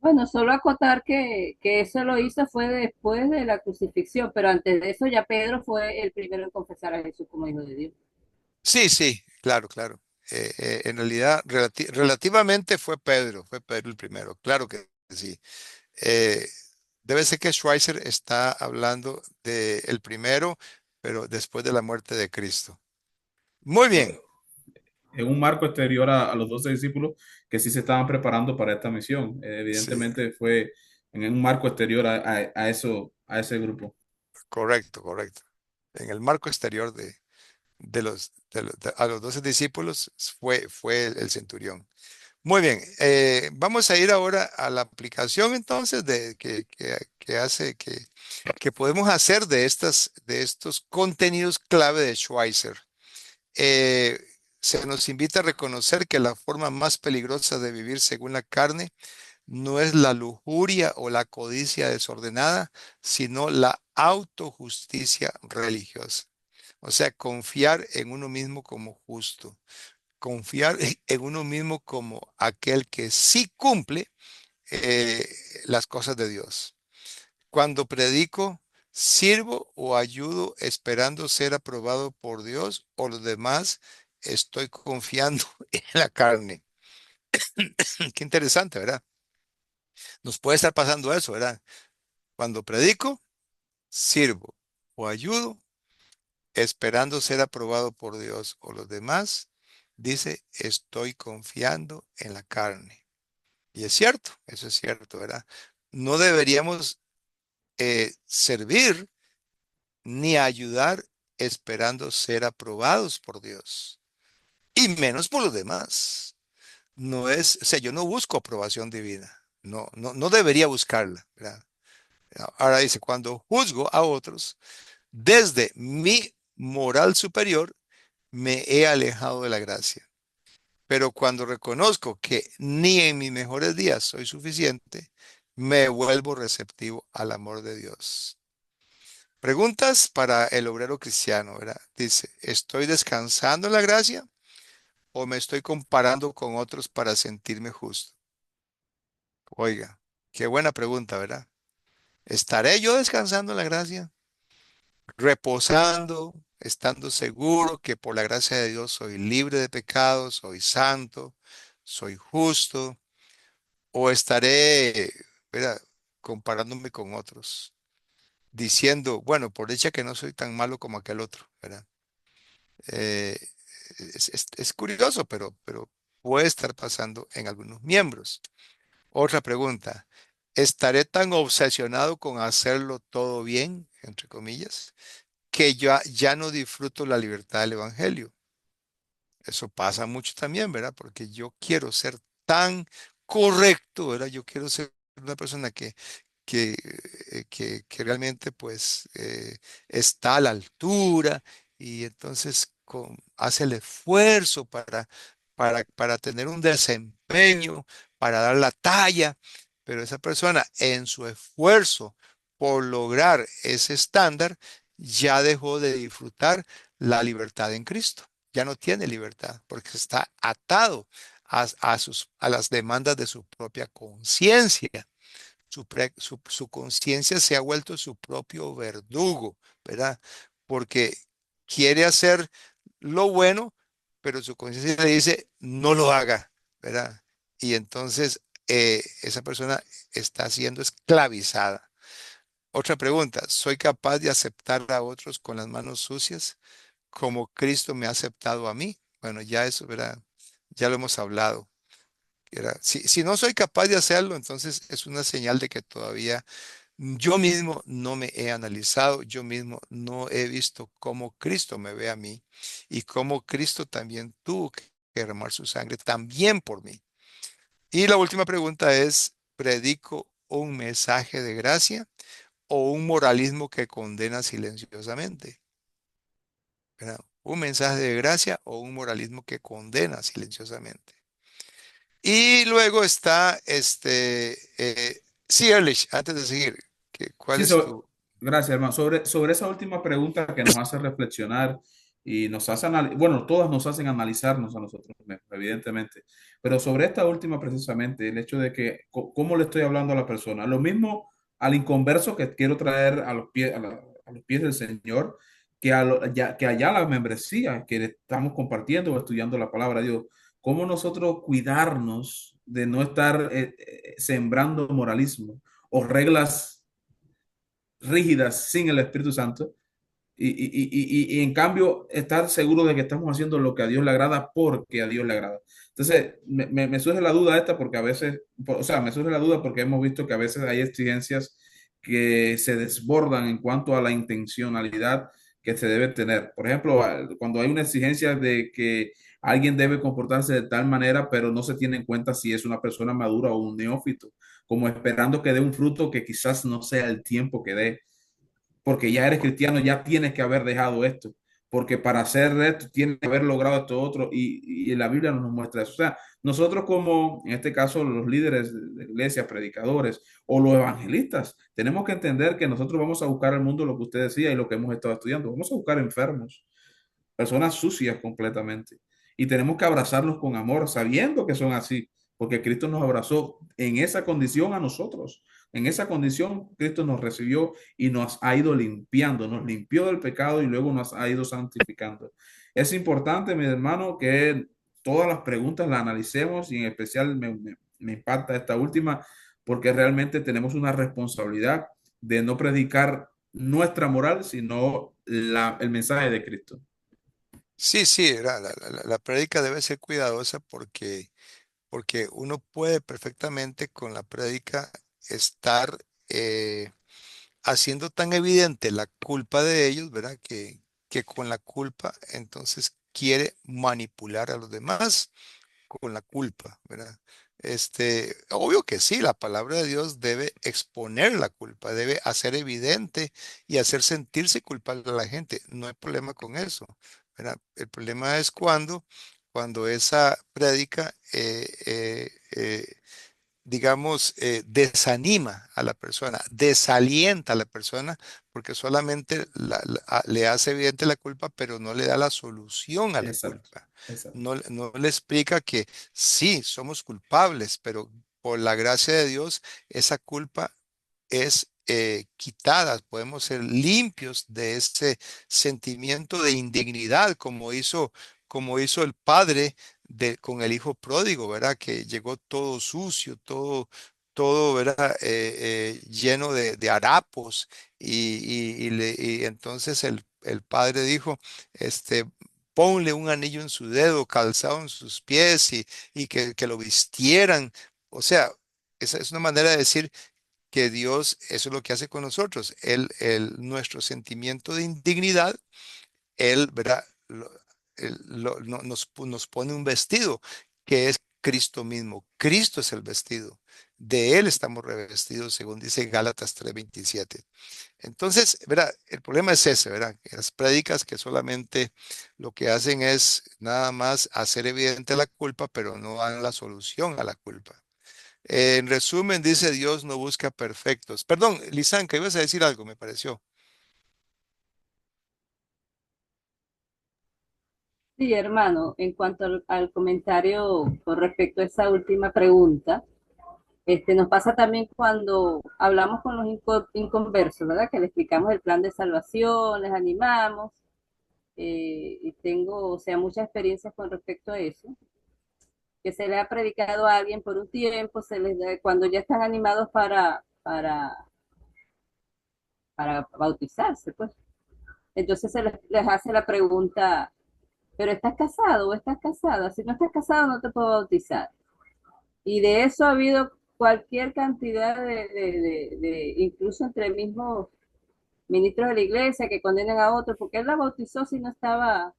Bueno, solo acotar que eso lo hizo fue después de la crucifixión, pero antes de eso ya Pedro fue el primero en confesar a Jesús como Hijo de Dios. Sí, sí, claro, claro. En realidad, relativamente fue Pedro el primero, claro que sí. Eh, Debe ser que Schweitzer está hablando de el primero, pero después de la muerte de Cristo. Muy bien. En un marco exterior a los 12 discípulos que sí se estaban preparando para esta misión. Sí, Evidentemente fue en un marco exterior a eso, a ese grupo. correcto, correcto. En el marco exterior a los 12 discípulos fue el centurión. Muy bien, vamos a ir ahora a la aplicación entonces que hace que podemos hacer de estos contenidos clave de Schweitzer. Eh, Se nos invita a reconocer que la forma más peligrosa de vivir según la carne no es la lujuria o la codicia desordenada, sino la autojusticia religiosa. O sea, confiar en uno mismo como justo, confiar en uno mismo como aquel que sí cumple eh, las cosas de Dios. Cuando predico, sirvo o ayudo esperando ser aprobado por Dios o los demás, estoy confiando en la carne. Qué interesante, ¿verdad? Nos puede estar pasando eso, ¿verdad? Cuando predico, sirvo o ayudo esperando ser aprobado por Dios o los demás, dice, estoy confiando en la carne. Y es cierto, eso es cierto, ¿verdad? No deberíamos servir ni ayudar esperando ser aprobados por Dios, y menos por los demás. No es, o sea, yo no busco aprobación divina, no debería buscarla, ¿verdad? Ahora dice, cuando juzgo a otros, desde mi moral superior, me he alejado de la gracia. Pero cuando reconozco que ni en mis mejores días soy suficiente, me vuelvo receptivo al amor de Dios. Preguntas para el obrero cristiano, ¿verdad? Dice, ¿estoy descansando en la gracia o me estoy comparando con otros para sentirme justo? Oiga, qué buena pregunta, ¿verdad? ¿Estaré yo descansando en la gracia? ¿Reposando? ¿Estando seguro que por la gracia de Dios soy libre de pecados, soy santo, soy justo? ¿O estaré, ¿verdad?, comparándome con otros, diciendo, bueno, por dicha que no soy tan malo como aquel otro, ¿verdad? Eh, es curioso, pero puede estar pasando en algunos miembros. Otra pregunta, ¿estaré tan obsesionado con hacerlo todo bien, entre comillas, que ya no disfruto la libertad del evangelio? Eso pasa mucho también, ¿verdad? Porque yo quiero ser tan correcto, ¿verdad? Yo quiero ser una persona que realmente pues está a la altura y entonces hace el esfuerzo para tener un desempeño, para dar la talla, pero esa persona en su esfuerzo por lograr ese estándar ya dejó de disfrutar la libertad en Cristo. Ya no tiene libertad porque está atado a las demandas de su propia conciencia. Su conciencia se ha vuelto su propio verdugo, ¿verdad? Porque quiere hacer lo bueno, pero su conciencia le dice, no lo haga, ¿verdad? Y entonces esa persona está siendo esclavizada. Otra pregunta, ¿soy capaz de aceptar a otros con las manos sucias como Cristo me ha aceptado a mí? Bueno, ya eso, ¿verdad? Ya lo hemos hablado. Si no soy capaz de hacerlo, entonces es una señal de que todavía yo mismo no me he analizado, yo mismo no he visto cómo Cristo me ve a mí y cómo Cristo también tuvo que derramar su sangre también por mí. Y la última pregunta es, ¿predico un mensaje de gracia o un moralismo que condena silenciosamente? ¿Verdad? ¿Un mensaje de gracia o un moralismo que condena silenciosamente? Y luego está sí, Erlich, antes de seguir, ¿cuál Sí, es tu? gracias, hermano. Sobre esa última pregunta que nos hace reflexionar y nos hace bueno, todas nos hacen analizarnos a nosotros mismos, evidentemente, pero sobre esta última precisamente, el hecho de que, ¿cómo le estoy hablando a la persona? Lo mismo al inconverso que quiero traer a los pies, a los pies del Señor, que allá la membresía que le estamos compartiendo o estudiando la palabra de Dios. ¿Cómo nosotros cuidarnos de no estar sembrando moralismo o reglas rígidas sin el Espíritu Santo y en cambio estar seguro de que estamos haciendo lo que a Dios le agrada porque a Dios le agrada? Entonces, me surge la duda esta porque a veces, o sea, me surge la duda porque hemos visto que a veces hay exigencias que se desbordan en cuanto a la intencionalidad que se debe tener. Por ejemplo, cuando hay una exigencia de que alguien debe comportarse de tal manera, pero no se tiene en cuenta si es una persona madura o un neófito, como esperando que dé un fruto que quizás no sea el tiempo que dé, porque ya eres cristiano, ya tienes que haber dejado esto, porque para hacer esto tienes que haber logrado esto otro, y la Biblia nos muestra eso. O sea, nosotros como, en este caso, los líderes de iglesia, predicadores o los evangelistas, tenemos que entender que nosotros vamos a buscar al mundo lo que usted decía y lo que hemos estado estudiando. Vamos a buscar enfermos, personas sucias completamente. Y tenemos que abrazarlos con amor, sabiendo que son así, porque Cristo nos abrazó en esa condición a nosotros. En esa condición, Cristo nos recibió y nos ha ido limpiando, nos limpió del pecado y luego nos ha ido santificando. Es importante, mi hermano, que todas las preguntas las analicemos y en especial me impacta esta última, porque realmente tenemos una responsabilidad de no predicar nuestra moral, sino el mensaje de Cristo. Sí, sí, la prédica debe ser cuidadosa porque uno puede perfectamente con la prédica estar haciendo tan evidente la culpa de ellos, ¿verdad? Que con la culpa entonces quiere manipular a los demás con la culpa, ¿verdad? Obvio que sí, la palabra de Dios debe exponer la culpa, debe hacer evidente y hacer sentirse culpable a la gente. No hay problema con eso, ¿verdad? El problema es cuando esa prédica, digamos, desanima a la persona, desalienta a la persona, porque solamente le hace evidente la culpa, pero no le da la solución a la Exacto, culpa. exacto. No le explica que sí, somos culpables, pero por la gracia de Dios, esa culpa es quitadas, podemos ser limpios de ese sentimiento de indignidad, como hizo el padre con el hijo pródigo, ¿verdad? Que llegó todo sucio, todo, ¿verdad? Lleno de harapos y entonces el padre dijo, este, ponle un anillo en su dedo, calzado en sus pies y que lo vistieran. O sea, esa es una manera de decir que Dios, eso es lo que hace con nosotros. Nuestro sentimiento de indignidad, Él, ¿verdad? Nos pone un vestido que es Cristo mismo. Cristo es el vestido. De Él estamos revestidos, según dice Gálatas 3:27. Entonces, ¿verdad? El problema es ese, ¿verdad? Que las prédicas que solamente lo que hacen es nada más hacer evidente la culpa, pero no dan la solución a la culpa. En resumen, dice Dios no busca perfectos. Perdón, Lisan, que ibas a decir algo, me pareció. Sí, hermano, en cuanto al comentario con respecto a esa última pregunta, nos pasa también cuando hablamos con los inconversos, ¿verdad? Que le explicamos el plan de salvación, les animamos, y tengo, o sea, muchas experiencias con respecto a eso, que se le ha predicado a alguien por un tiempo, cuando ya están animados para bautizarse, pues. Entonces les hace la pregunta, ¿pero estás casado o estás casada? Si no estás casado no te puedo bautizar. Y de eso ha habido cualquier cantidad incluso entre mismos ministros de la iglesia que condenan a otros, porque él la bautizó si no estaba.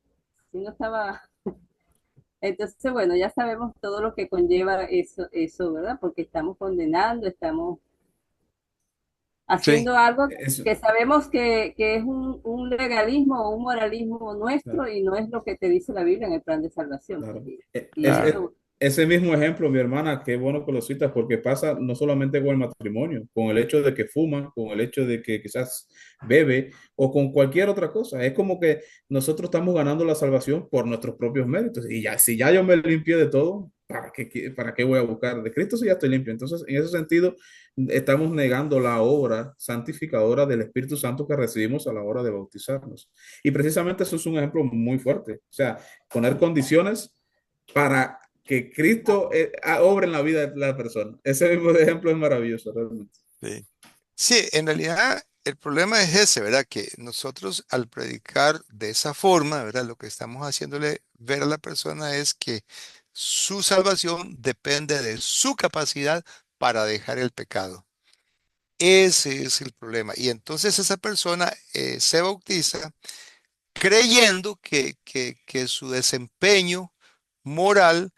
Entonces, bueno, ya sabemos todo lo que conlleva eso, ¿verdad? Porque estamos condenando, estamos Sí, haciendo algo Eso, que sabemos que es un legalismo o un moralismo nuestro y no es lo que te dice la Biblia en el plan de salvación, pues. claro. Y claro. eso, Ese mismo ejemplo, mi hermana, qué bueno que lo citas, porque pasa no solamente con el matrimonio, con el hecho de que fuma, con el hecho de que quizás bebe o con cualquier otra cosa. Es como que nosotros estamos ganando la salvación por nuestros propios méritos. Y ya, si ya yo me limpié de todo, para qué voy a buscar? De Cristo si ya estoy limpio. Entonces, en ese sentido, estamos negando la obra santificadora del Espíritu Santo que recibimos a la hora de bautizarnos. Y precisamente eso es un ejemplo muy fuerte. O sea, poner condiciones para que Cristo obre en la vida de la persona. Ese mismo ejemplo es maravilloso, realmente. Sí. Sí, en realidad el problema es ese, ¿verdad? Que nosotros al predicar de esa forma, ¿verdad? Lo que estamos haciéndole ver a la persona es que su salvación depende de su capacidad para dejar el pecado. Ese es el problema. Y entonces esa persona se bautiza creyendo que su desempeño moral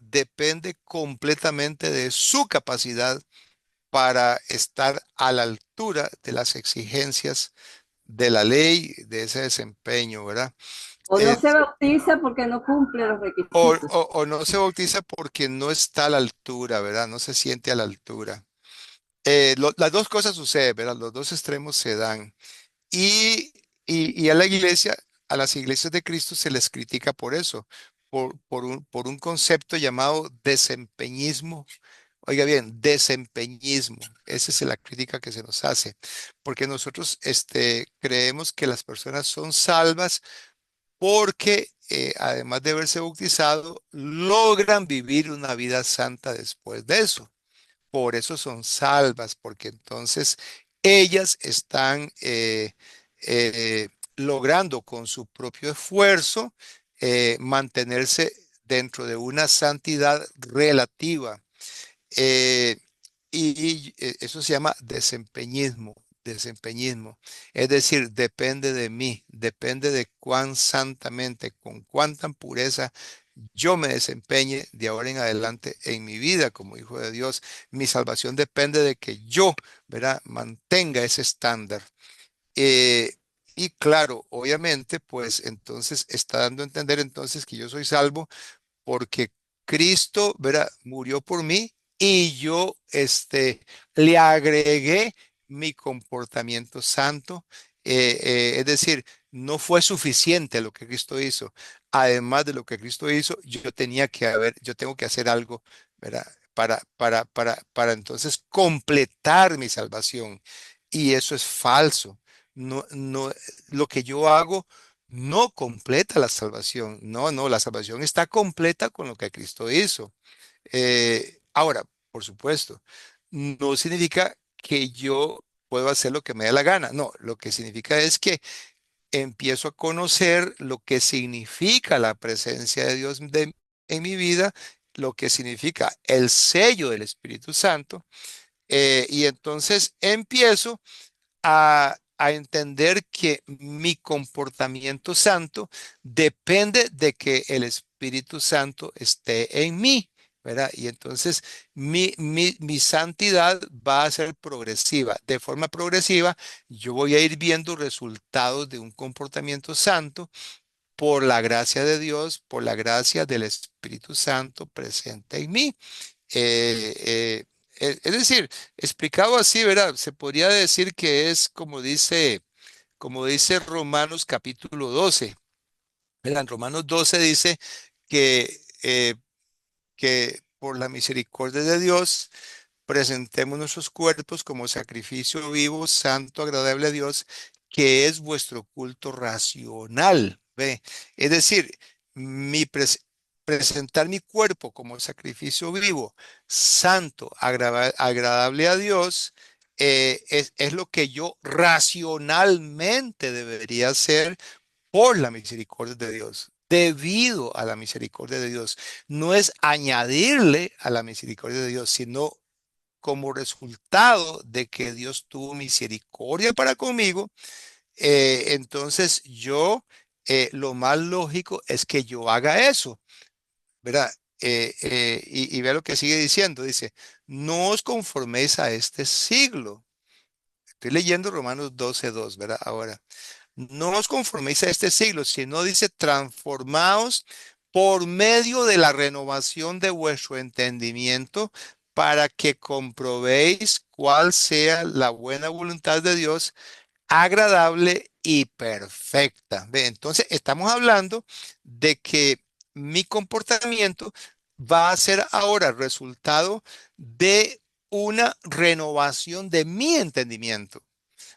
depende completamente de su capacidad para estar a la altura de las exigencias de la ley, de ese desempeño, ¿verdad? o no Eh, se bautiza porque no cumple los o, requisitos. o no se bautiza porque no está a la altura, ¿verdad? No se siente a la altura. Las dos cosas suceden, ¿verdad? Los dos extremos se dan. Y, y a las iglesias de Cristo se les critica por eso, por un concepto llamado desempeñismo. Oiga bien, desempeñismo. Esa es la crítica que se nos hace, porque nosotros creemos que las personas son salvas porque además de haberse bautizado, logran vivir una vida santa después de eso. Por eso son salvas, porque entonces ellas están eh, logrando con su propio esfuerzo mantenerse dentro de una santidad relativa. Eh, Eso se llama desempeñismo, desempeñismo. Es decir, depende de mí, depende de cuán santamente, con cuánta pureza yo me desempeñe de ahora en adelante en mi vida como hijo de Dios. Mi salvación depende de que yo, ¿verdad?, mantenga ese estándar. Eh, y claro, obviamente, pues entonces está dando a entender entonces que yo soy salvo porque Cristo, ¿verdad?, murió por mí y yo le agregué mi comportamiento santo. Es decir, no fue suficiente lo que Cristo hizo. Además de lo que Cristo hizo, yo tengo que hacer algo, ¿verdad?, para entonces completar mi salvación. Y eso es falso. No, no, lo que yo hago no completa la salvación. No, no, la salvación está completa con lo que Cristo hizo. Ahora, por supuesto, no significa que yo puedo hacer lo que me dé la gana. No, lo que significa es que empiezo a conocer lo que significa la presencia de Dios en mi vida, lo que significa el sello del Espíritu Santo, y entonces empiezo a entender que mi comportamiento santo depende de que el Espíritu Santo esté en mí, ¿verdad? Y entonces mi santidad va a ser progresiva. De forma progresiva, yo voy a ir viendo resultados de un comportamiento santo por la gracia de Dios, por la gracia del Espíritu Santo presente en mí. Eh, eh, es decir, explicado así, ¿verdad? Se podría decir que es como dice Romanos capítulo 12, ¿verdad? En Romanos 12 dice que, eh, que por la misericordia de Dios presentemos nuestros cuerpos como sacrificio vivo, santo, agradable a Dios, que es vuestro culto racional. ¿Ve? Es decir, mi presentar mi cuerpo como sacrificio vivo, santo, agradable a Dios, es lo que yo racionalmente debería hacer por la misericordia de Dios, debido a la misericordia de Dios. No es añadirle a la misericordia de Dios, sino como resultado de que Dios tuvo misericordia para conmigo. Entonces yo, lo más lógico es que yo haga eso, ¿verdad? Y vea lo que sigue diciendo, dice, no os conforméis a este siglo. Estoy leyendo Romanos 12:2, ¿verdad? Ahora, no os conforméis a este siglo, sino dice, transformaos por medio de la renovación de vuestro entendimiento para que comprobéis cuál sea la buena voluntad de Dios, agradable y perfecta. Ve, entonces, estamos hablando de que mi comportamiento va a ser ahora resultado de una renovación de mi entendimiento,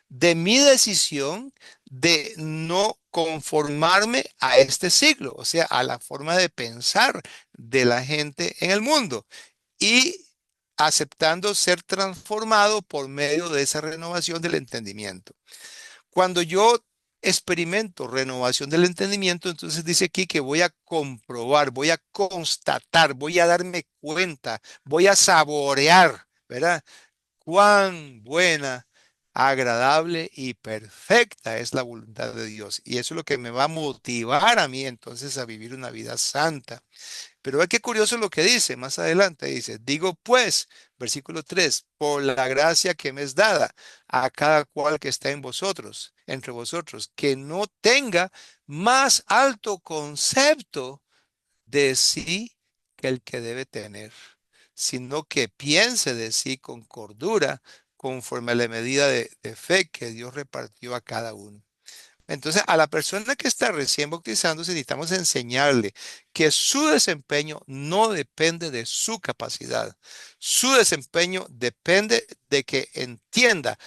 de mi decisión de no conformarme a este siglo, o sea, a la forma de pensar de la gente en el mundo, y aceptando ser transformado por medio de esa renovación del entendimiento. Cuando yo experimento renovación del entendimiento, entonces dice aquí que voy a comprobar, voy a constatar, voy a darme cuenta, voy a saborear, ¿verdad? Cuán buena, agradable y perfecta es la voluntad de Dios. Y eso es lo que me va a motivar a mí entonces a vivir una vida santa. Pero ve qué curioso lo que dice más adelante. Dice, digo pues, versículo 3, por la gracia que me es dada a cada cual que está en vosotros, entre vosotros, que no tenga más alto concepto de sí que el que debe tener, sino que piense de sí con cordura, conforme a la medida de fe que Dios repartió a cada uno. Entonces, a la persona que está recién bautizándose, necesitamos enseñarle que su desempeño no depende de su capacidad. Su desempeño depende de que entienda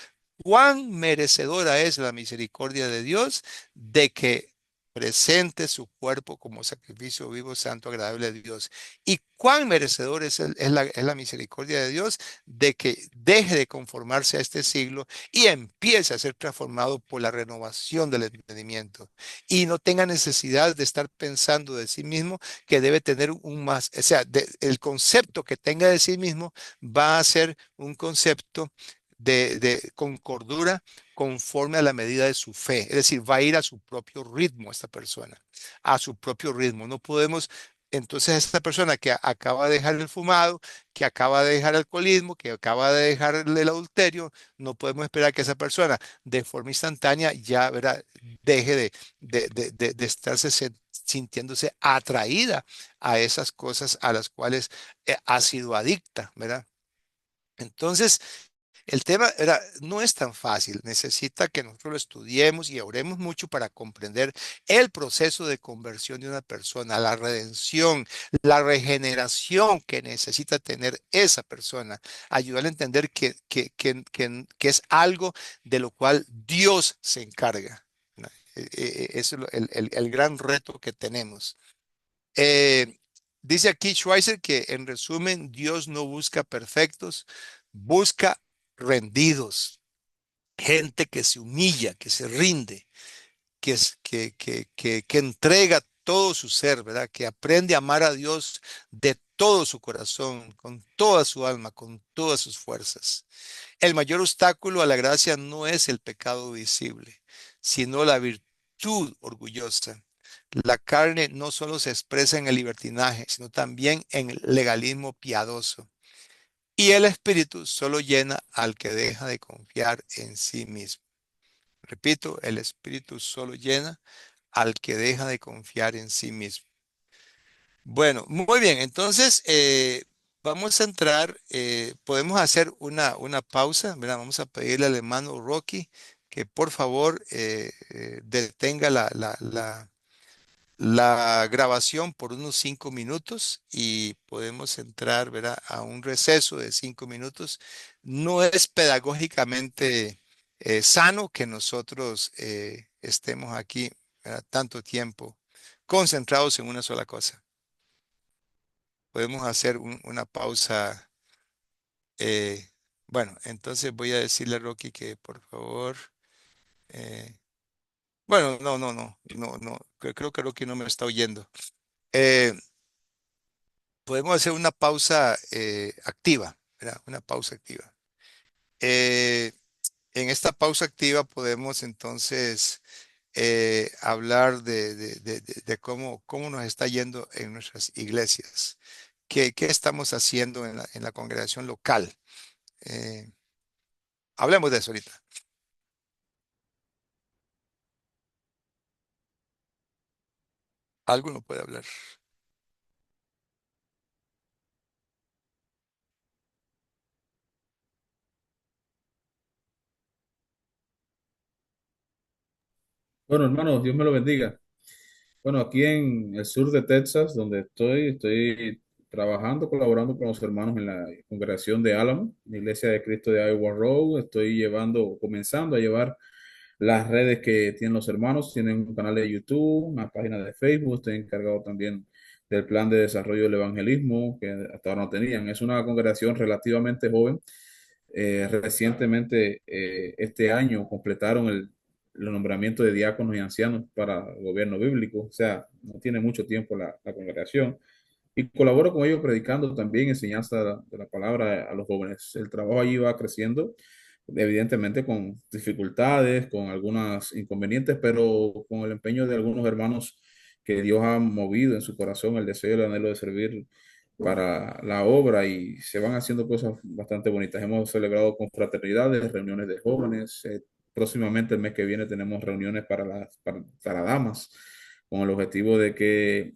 cuán merecedora es la misericordia de Dios, de que presente su cuerpo como sacrificio vivo, santo, agradable a Dios. Y cuán merecedor es la misericordia de Dios, de que deje de conformarse a este siglo y empiece a ser transformado por la renovación del entendimiento, y no tenga necesidad de estar pensando de sí mismo que debe tener un más, o sea, el concepto que tenga de sí mismo va a ser un concepto con cordura, conforme a la medida de su fe. Es decir, va a ir a su propio ritmo esta persona, a su propio ritmo. No podemos. Entonces, esta persona que acaba de dejar el fumado, que acaba de dejar el alcoholismo, que acaba de dejar el adulterio, no podemos esperar que esa persona de forma instantánea ya, ¿verdad?, deje de estarse sintiéndose atraída a esas cosas a las cuales ha sido adicta, ¿verdad? Entonces, El tema no es tan fácil, necesita que nosotros lo estudiemos y oremos mucho para comprender el proceso de conversión de una persona, la redención, la regeneración que necesita tener esa persona, ayudarle a entender que es algo de lo cual Dios se encarga, ¿no? Eso es el gran reto que tenemos. Eh, Dice aquí Schweizer que en resumen, Dios no busca perfectos, busca rendidos, gente que se humilla, que se rinde, que entrega todo su ser, ¿verdad? Que aprende a amar a Dios de todo su corazón, con toda su alma, con todas sus fuerzas. El mayor obstáculo a la gracia no es el pecado visible, sino la virtud orgullosa. La carne no solo se expresa en el libertinaje, sino también en el legalismo piadoso. Y el espíritu solo llena al que deja de confiar en sí mismo. Repito, el espíritu solo llena al que deja de confiar en sí mismo. Bueno, muy bien, entonces vamos a entrar, podemos hacer una pausa, ¿verdad? Vamos a pedirle al hermano Rocky que por favor detenga la grabación por unos 5 minutos y podemos entrar, ¿verdad? A un receso de 5 minutos. No es pedagógicamente sano que nosotros estemos aquí, ¿verdad? Tanto tiempo concentrados en una sola cosa. Podemos hacer una pausa. eh, bueno, entonces voy a decirle a Rocky que por favor. eh, bueno, no. Creo que Rocky no me está oyendo. Eh, Podemos hacer una pausa activa, ¿verdad? Una pausa activa. Eh, en esta pausa activa podemos entonces hablar de cómo nos está yendo en nuestras iglesias. ¿Qué estamos haciendo en la congregación local? Eh, Hablemos de eso ahorita. ¿Alguno puede hablar? Bueno, hermanos, Dios me lo bendiga. Bueno, aquí en el sur de Texas, donde estoy trabajando, colaborando con los hermanos en la congregación de Álamo, la Iglesia de Cristo de Iowa Road. Estoy comenzando a llevar las redes que tienen los hermanos. Tienen un canal de YouTube, una página de Facebook. Estoy encargado también del plan de desarrollo del evangelismo, que hasta ahora no tenían. Es una congregación relativamente joven. Recientemente, este año, completaron el nombramiento de diáconos y ancianos para el gobierno bíblico. O sea, no tiene mucho tiempo la congregación. Y colaboro con ellos predicando también enseñanza de la palabra a los jóvenes. El trabajo allí va creciendo, evidentemente con dificultades, con algunos inconvenientes, pero con el empeño de algunos hermanos que Dios ha movido en su corazón el deseo y el anhelo de servir para la obra, y se van haciendo cosas bastante bonitas. Hemos celebrado confraternidades, reuniones de jóvenes. Próximamente, el mes que viene, tenemos reuniones para damas, con el objetivo de que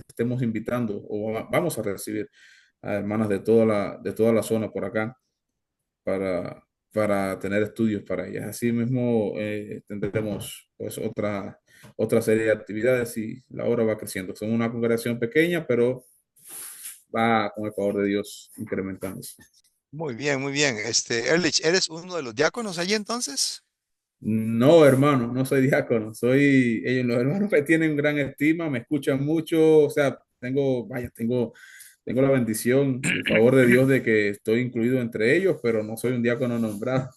estemos invitando o vamos a recibir a hermanas de toda la zona por acá para, para tener estudios para ellas. Así mismo tendremos pues otra serie de actividades y la obra va creciendo. Son una congregación pequeña, pero va con el favor de Dios incrementándose. Muy bien, muy bien. Erlich, ¿eres uno de los diáconos allí entonces? No, hermano, no soy diácono, los hermanos me tienen gran estima, me escuchan mucho. O sea, tengo la bendición y el favor de Dios de que estoy incluido entre ellos, pero no soy un diácono nombrado.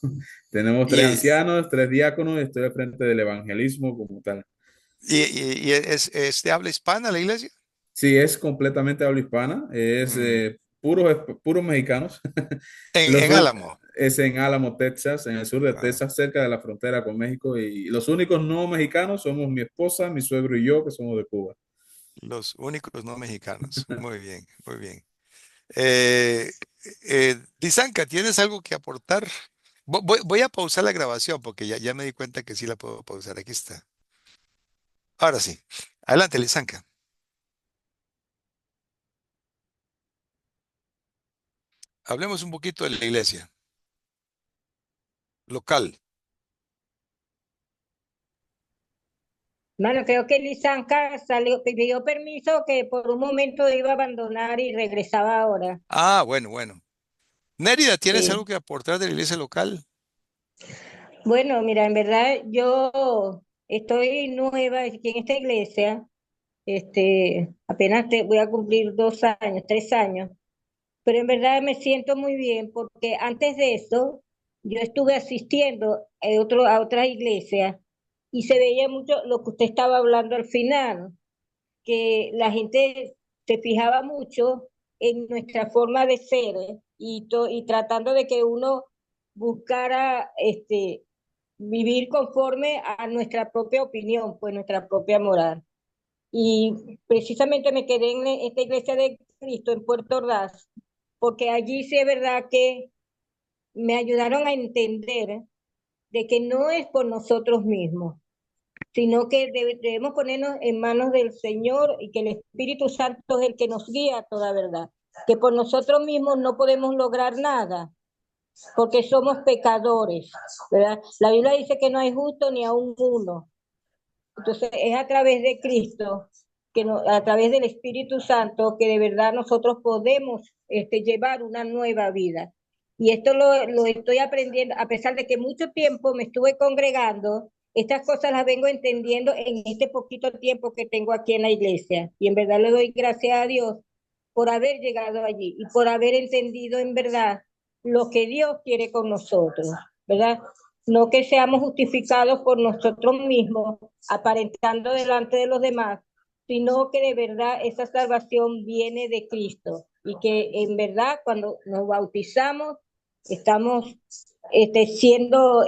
Tenemos Y, tres ancianos, tres diáconos, y estoy al frente del evangelismo como tal. es de habla hispana la iglesia. Sí, es completamente habla hispana, es Mm. puros mexicanos. En Álamo. Es en Álamo, Texas, en el sur de Ah, Texas, cerca de la frontera con México, y los únicos no mexicanos somos mi esposa, mi suegro y yo, que somos de Cuba. los únicos no mexicanos. Muy bien, muy bien. Eh, Disanka, ¿tienes algo que aportar? Voy a pausar la grabación porque ya me di cuenta que sí la puedo pausar. Aquí está. Ahora sí. Adelante, Lisanka. Hablemos un poquito de la iglesia local. Bueno, creo que Lisanka salió, pidió permiso que por un momento iba a abandonar y regresaba ahora. Ah, bueno, bueno. Nérida, ¿tienes algo Sí. que aportar de la iglesia local? Bueno, mira, en verdad yo estoy nueva aquí en esta iglesia. Apenas voy a cumplir 2 años, 3 años, pero en verdad me siento muy bien porque antes de eso yo estuve asistiendo a otras iglesias y se veía mucho lo que usted estaba hablando al final, que la gente se fijaba mucho en nuestra forma de ser, y tratando de que uno buscara vivir conforme a nuestra propia opinión, pues nuestra propia moral. Y precisamente me quedé en esta iglesia de Cristo en Puerto Ordaz, porque allí sí es verdad que me ayudaron a entender de que no es por nosotros mismos, sino que debemos ponernos en manos del Señor y que el Espíritu Santo es el que nos guía a toda verdad, que por nosotros mismos no podemos lograr nada, porque somos pecadores, ¿verdad? La Biblia dice que no hay justo ni aun uno. Entonces es a través de Cristo, a través del Espíritu Santo, que de verdad nosotros podemos llevar una nueva vida. Y esto lo estoy aprendiendo, a pesar de que mucho tiempo me estuve congregando, estas cosas las vengo entendiendo en este poquito tiempo que tengo aquí en la iglesia. Y en verdad le doy gracias a Dios por haber llegado allí y por haber entendido en verdad lo que Dios quiere con nosotros, ¿verdad? No que seamos justificados por nosotros mismos, aparentando delante de los demás, sino que de verdad esa salvación viene de Cristo y que en verdad cuando nos bautizamos estamos enterrando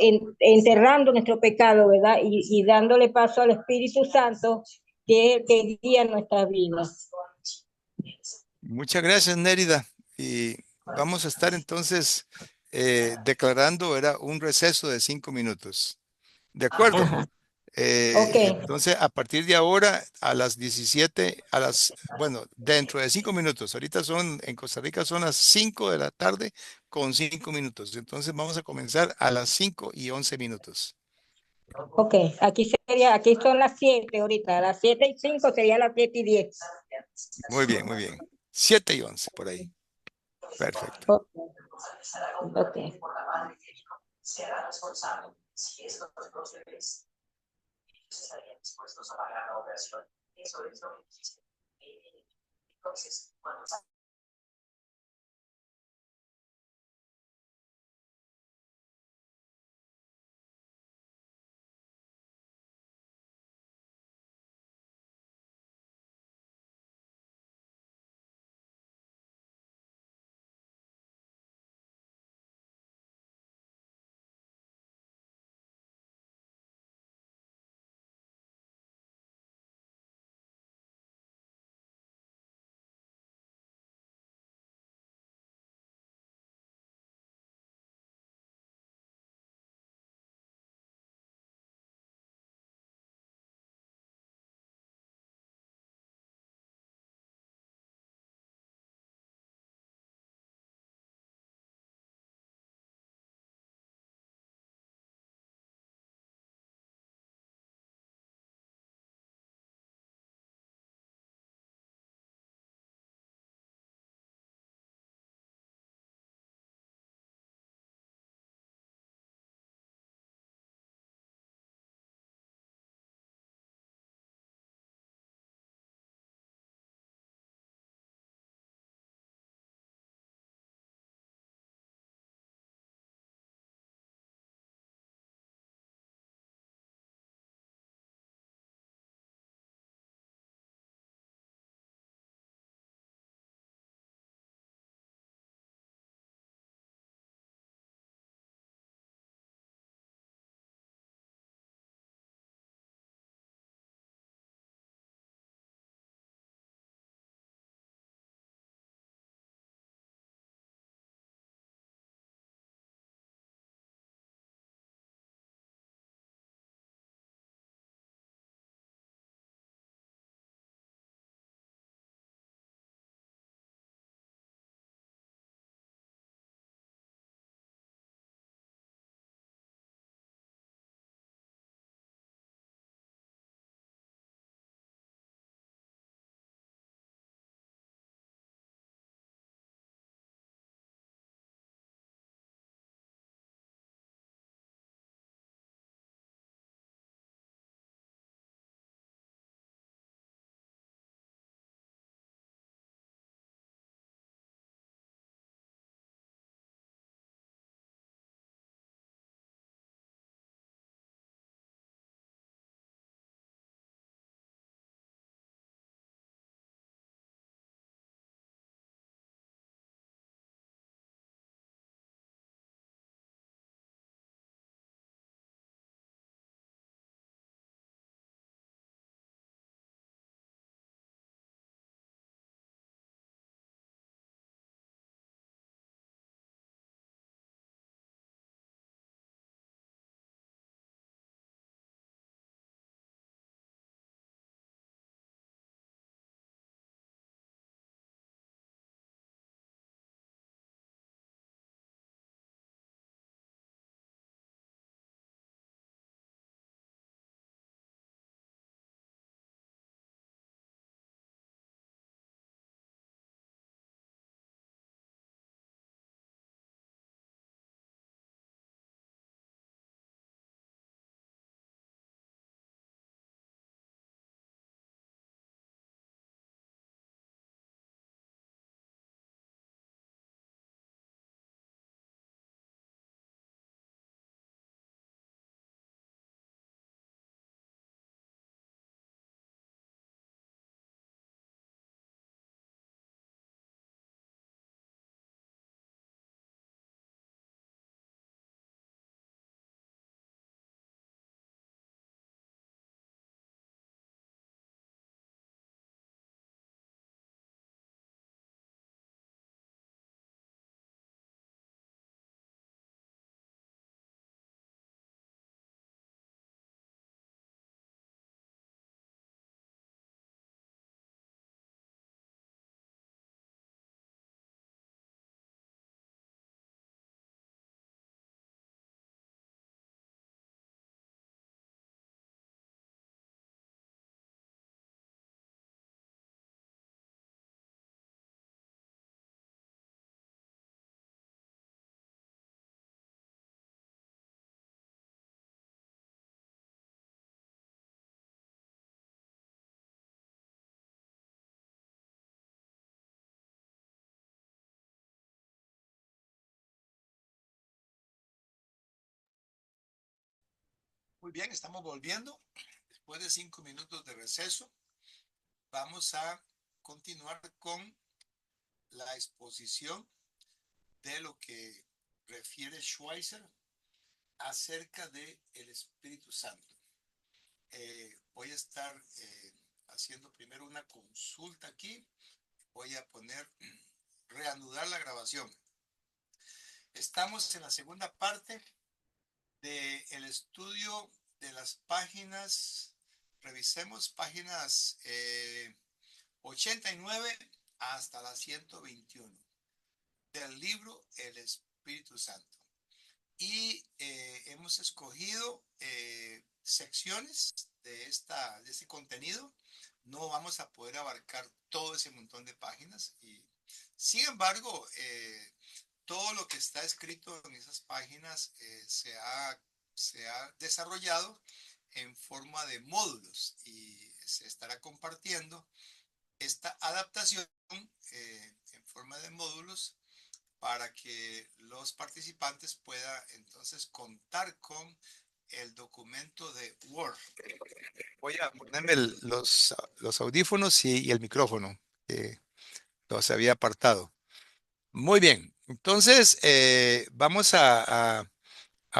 nuestro pecado, ¿verdad? Y dándole paso al Espíritu Santo, que es el que guía nuestras vidas. Muchas gracias, Nérida. Y vamos a estar entonces declarando, era un receso de 5 minutos. ¿De acuerdo? Ajá. Ok, Entonces, a partir de ahora, a las 17, bueno, dentro de 5 minutos, ahorita en Costa Rica son las 5 de la tarde con 5 minutos. Entonces, vamos a comenzar a las 5:11. ok. Aquí son las 7 ahorita, las 7:05 sería las 7:10. Muy bien, muy bien. 7:11 por ahí. Perfecto. Ok, ok. Muy bien, estamos volviendo. Después de 5 minutos de receso, vamos a continuar con la exposición de lo que refiere Schweitzer acerca del Espíritu Santo. Voy a estar haciendo primero una consulta aquí. Voy a reanudar la grabación. Estamos en la segunda parte del estudio de las páginas. Revisemos páginas 89 hasta la 121 del libro El Espíritu Santo. Y hemos escogido secciones de este contenido. No vamos a poder abarcar todo ese montón de páginas. Sin embargo, todo lo que está escrito en esas páginas se ha desarrollado en forma de módulos y se estará compartiendo esta adaptación en forma de módulos para que los participantes puedan entonces contar con el documento de Word. Voy a ponerme los audífonos y el micrófono, que los había apartado. Muy bien, entonces vamos a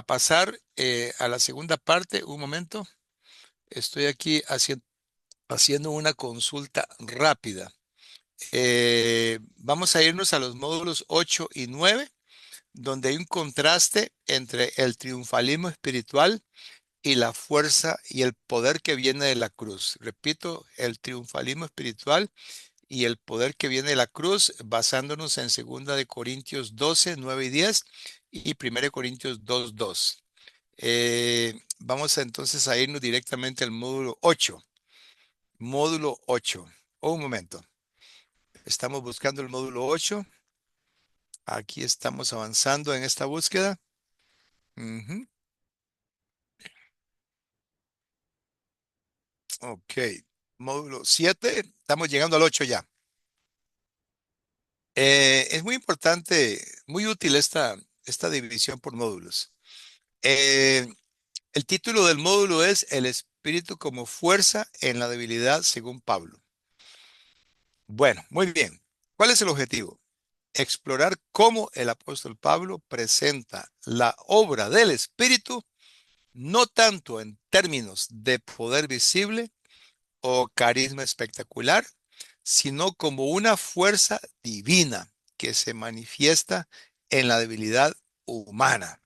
pasar a la segunda parte. Un momento, estoy aquí haciendo una consulta rápida. Vamos a irnos a los módulos 8 y 9, donde hay un contraste entre el triunfalismo espiritual y la fuerza y el poder que viene de la cruz. Repito, el triunfalismo espiritual y el poder que viene de la cruz, basándonos en 2 de Corintios 12, 9 y 10 y 1 de Corintios 2, 2. Vamos entonces a irnos directamente al módulo 8. Módulo 8. Un momento. Estamos buscando el módulo 8. Aquí estamos avanzando en esta búsqueda. Ok. Módulo 7. Estamos llegando al 8 ya. Es muy importante, muy útil esta división por módulos. El título del módulo es El Espíritu como fuerza en la debilidad según Pablo. Bueno, muy bien. ¿Cuál es el objetivo? Explorar cómo el apóstol Pablo presenta la obra del Espíritu, no tanto en términos de poder visible o carisma espectacular, sino como una fuerza divina que se manifiesta en la debilidad humana,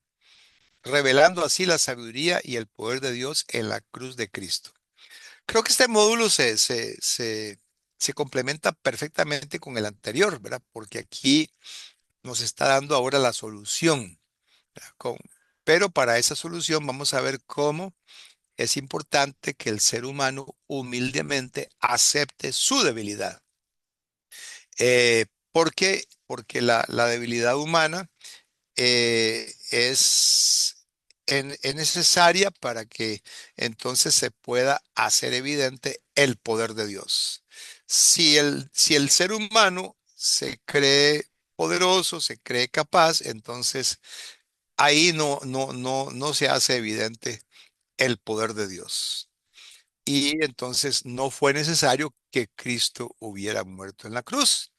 revelando así la sabiduría y el poder de Dios en la cruz de Cristo. Creo que este módulo se complementa perfectamente con el anterior, ¿verdad? Porque aquí nos está dando ahora la solución, ¿verdad? Pero para esa solución vamos a ver cómo es importante que el ser humano humildemente acepte su debilidad. ¿Por qué? Porque la debilidad humana es necesaria para que entonces se pueda hacer evidente el poder de Dios. Si el ser humano se cree poderoso, se cree capaz, entonces ahí no se hace evidente el poder de Dios. Y entonces no fue necesario que Cristo hubiera muerto en la cruz.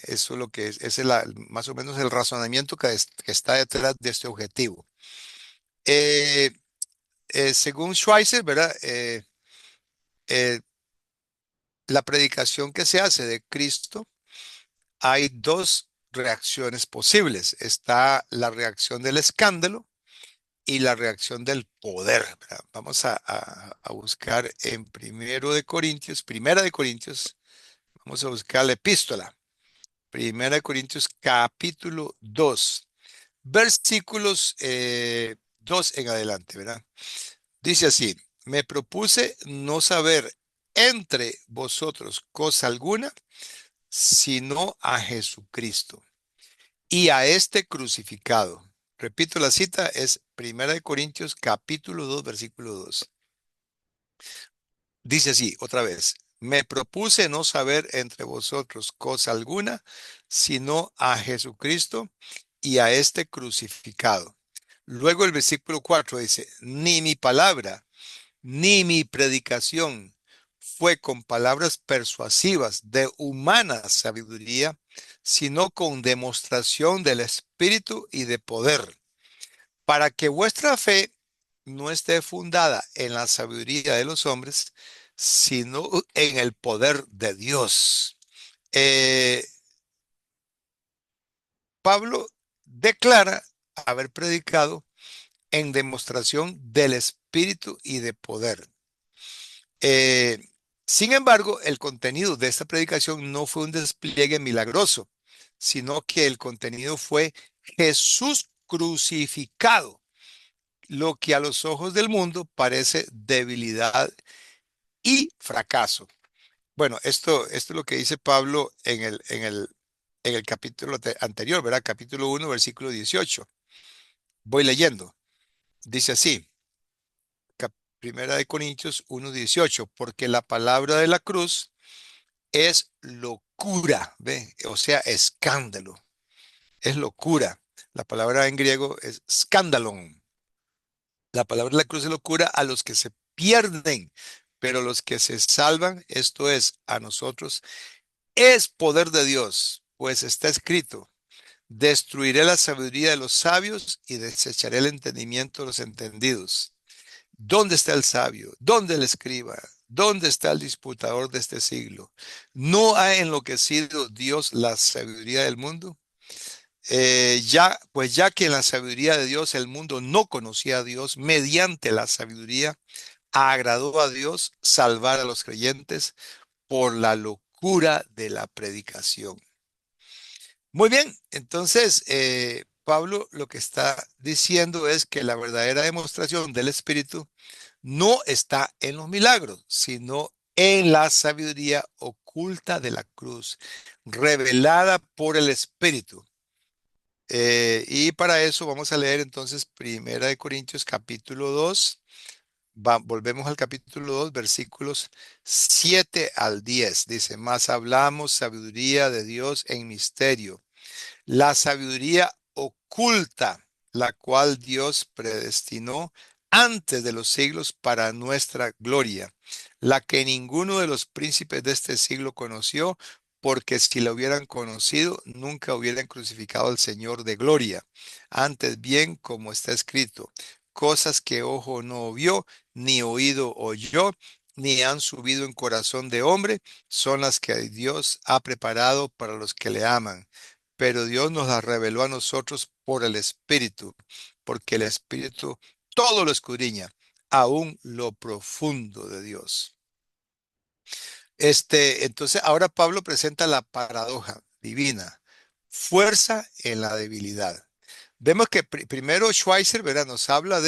Eso es lo que es más o menos el razonamiento que está detrás de este objetivo. Según Schweitzer, ¿verdad? La predicación que se hace de Cristo, hay dos reacciones posibles. Está la reacción del escándalo y la reacción del poder, ¿verdad? Vamos a buscar en Primera de Corintios, vamos a buscar la epístola. 1 capítulo 2, versículos 2 en adelante, ¿verdad? Dice así: me propuse no saber entre vosotros cosa alguna, sino a Jesucristo y a este crucificado. Repito, la cita es 1 capítulo 2, versículo 2. Dice así, otra vez: me propuse no saber entre vosotros cosa alguna, sino a Jesucristo y a este crucificado. Luego el versículo 4 dice, ni mi palabra, ni mi predicación fue con palabras persuasivas de humana sabiduría, sino con demostración del Espíritu y de poder, para que vuestra fe no esté fundada en la sabiduría de los hombres, sino en el poder de Dios. Eh, Pablo declara haber predicado en demostración del Espíritu y de poder. Eh, Sin embargo, el contenido de esta predicación no fue un despliegue milagroso, sino que el contenido fue Jesús crucificado, lo que a los ojos del mundo parece debilidad y fracaso. Bueno, esto es lo que dice Pablo en el capítulo anterior, ¿verdad? Capítulo 1, versículo 18. Voy leyendo. Dice así, Primera de Corintios 1, 18, porque la palabra de la cruz es locura, ¿ve? O sea, escándalo, es locura. La palabra en griego es scandalon. La palabra de la cruz es locura a los que se pierden, pero los que se salvan, esto es, a nosotros, es poder de Dios, pues está escrito, destruiré la sabiduría de los sabios y desecharé el entendimiento de los entendidos. ¿Dónde está el sabio? ¿Dónde el escriba? ¿Dónde está el disputador de este siglo? ¿No ha enloquecido Dios la sabiduría del mundo? Pues ya que en la sabiduría de Dios el mundo no conocía a Dios, mediante la sabiduría agradó a Dios salvar a los creyentes por la locura de la predicación. Muy bien, entonces Pablo lo que está diciendo es que la verdadera demostración del Espíritu no está en los milagros, sino en la sabiduría oculta de la cruz, revelada por el Espíritu. Y para eso vamos a leer entonces Primera de Corintios capítulo 2. Volvemos al capítulo 2, versículos 7 al 10. Dice, más hablamos sabiduría de Dios en misterio, la sabiduría oculta, la cual Dios predestinó antes de los siglos para nuestra gloria, la que ninguno de los príncipes de este siglo conoció, porque si la hubieran conocido, nunca hubieran crucificado al Señor de gloria. Antes bien, como está escrito, cosas que ojo no vio, ni oído oyó, ni han subido en corazón de hombre, son las que Dios ha preparado para los que le aman. Pero Dios nos la reveló a nosotros por el Espíritu, porque el Espíritu todo lo escudriña, aún lo profundo de Dios. Entonces, ahora Pablo presenta la paradoja divina, fuerza en la debilidad. Vemos que primero Schweitzer, ¿verdad? Nos habla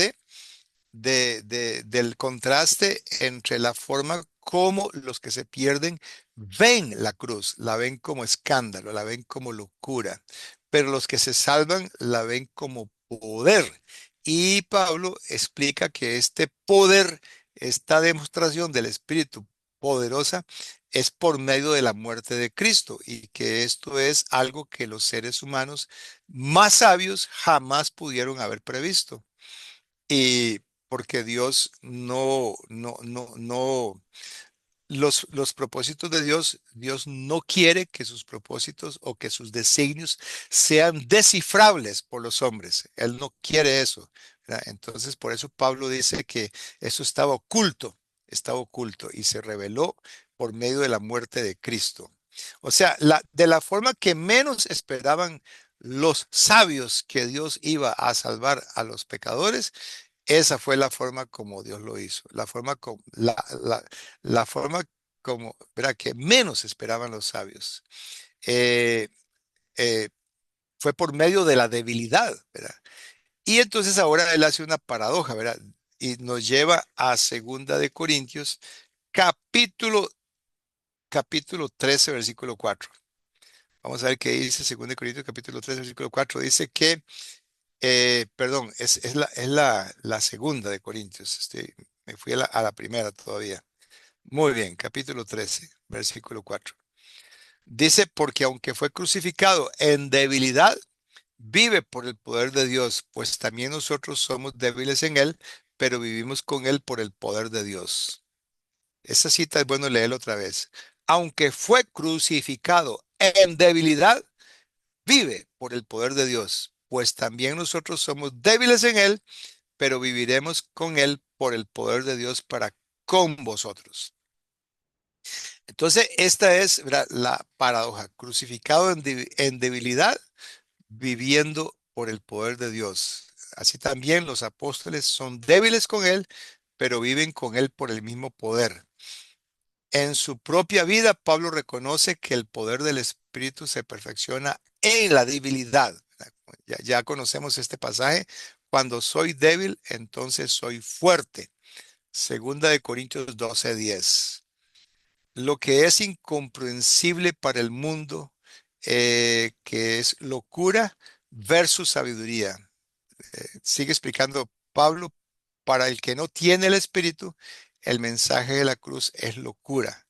del contraste entre la forma como los que se pierden ven la cruz, la ven como escándalo, la ven como locura, pero los que se salvan la ven como poder. Y Pablo explica que este poder, esta demostración del Espíritu poderosa, es por medio de la muerte de Cristo y que esto es algo que los seres humanos más sabios jamás pudieron haber previsto. Y porque Dios no, los propósitos de Dios, Dios no quiere que sus propósitos o que sus designios sean descifrables por los hombres. Él no quiere eso, ¿verdad? Entonces, por eso Pablo dice que eso estaba oculto y se reveló por medio de la muerte de Cristo. O sea, de la forma que menos esperaban los sabios que Dios iba a salvar a los pecadores, esa fue la forma como Dios lo hizo, la forma como, ¿verdad? Que menos esperaban los sabios. Eh, eh, Fue por medio de la debilidad, ¿verdad? Y entonces ahora él hace una paradoja, ¿verdad? Y nos lleva a Segunda de Corintios, capítulo, capítulo 13, versículo 4. Vamos a ver qué dice Segunda de Corintios, capítulo 13, versículo 4. Dice que perdón, es la segunda de Corintios. Me fui a la primera todavía. Muy bien, capítulo 13, versículo 4. Dice, porque aunque fue crucificado en debilidad, vive por el poder de Dios, pues también nosotros somos débiles en Él, pero vivimos con Él por el poder de Dios. Esa cita es bueno leerla otra vez. Aunque fue crucificado en debilidad, vive por el poder de Dios, pues también nosotros somos débiles en Él, pero viviremos con Él por el poder de Dios para con vosotros. Entonces, esta es, ¿verdad?, la paradoja. Crucificado en debilidad, viviendo por el poder de Dios. Así también los apóstoles son débiles con Él, pero viven con Él por el mismo poder. En su propia vida, Pablo reconoce que el poder del Espíritu se perfecciona en la debilidad. Ya conocemos este pasaje. Cuando soy débil, entonces soy fuerte. Segunda de Corintios 12:10. Lo que es incomprensible para el mundo, que es locura versus sabiduría. Sigue explicando Pablo, para el que no tiene el Espíritu, el mensaje de la cruz es locura.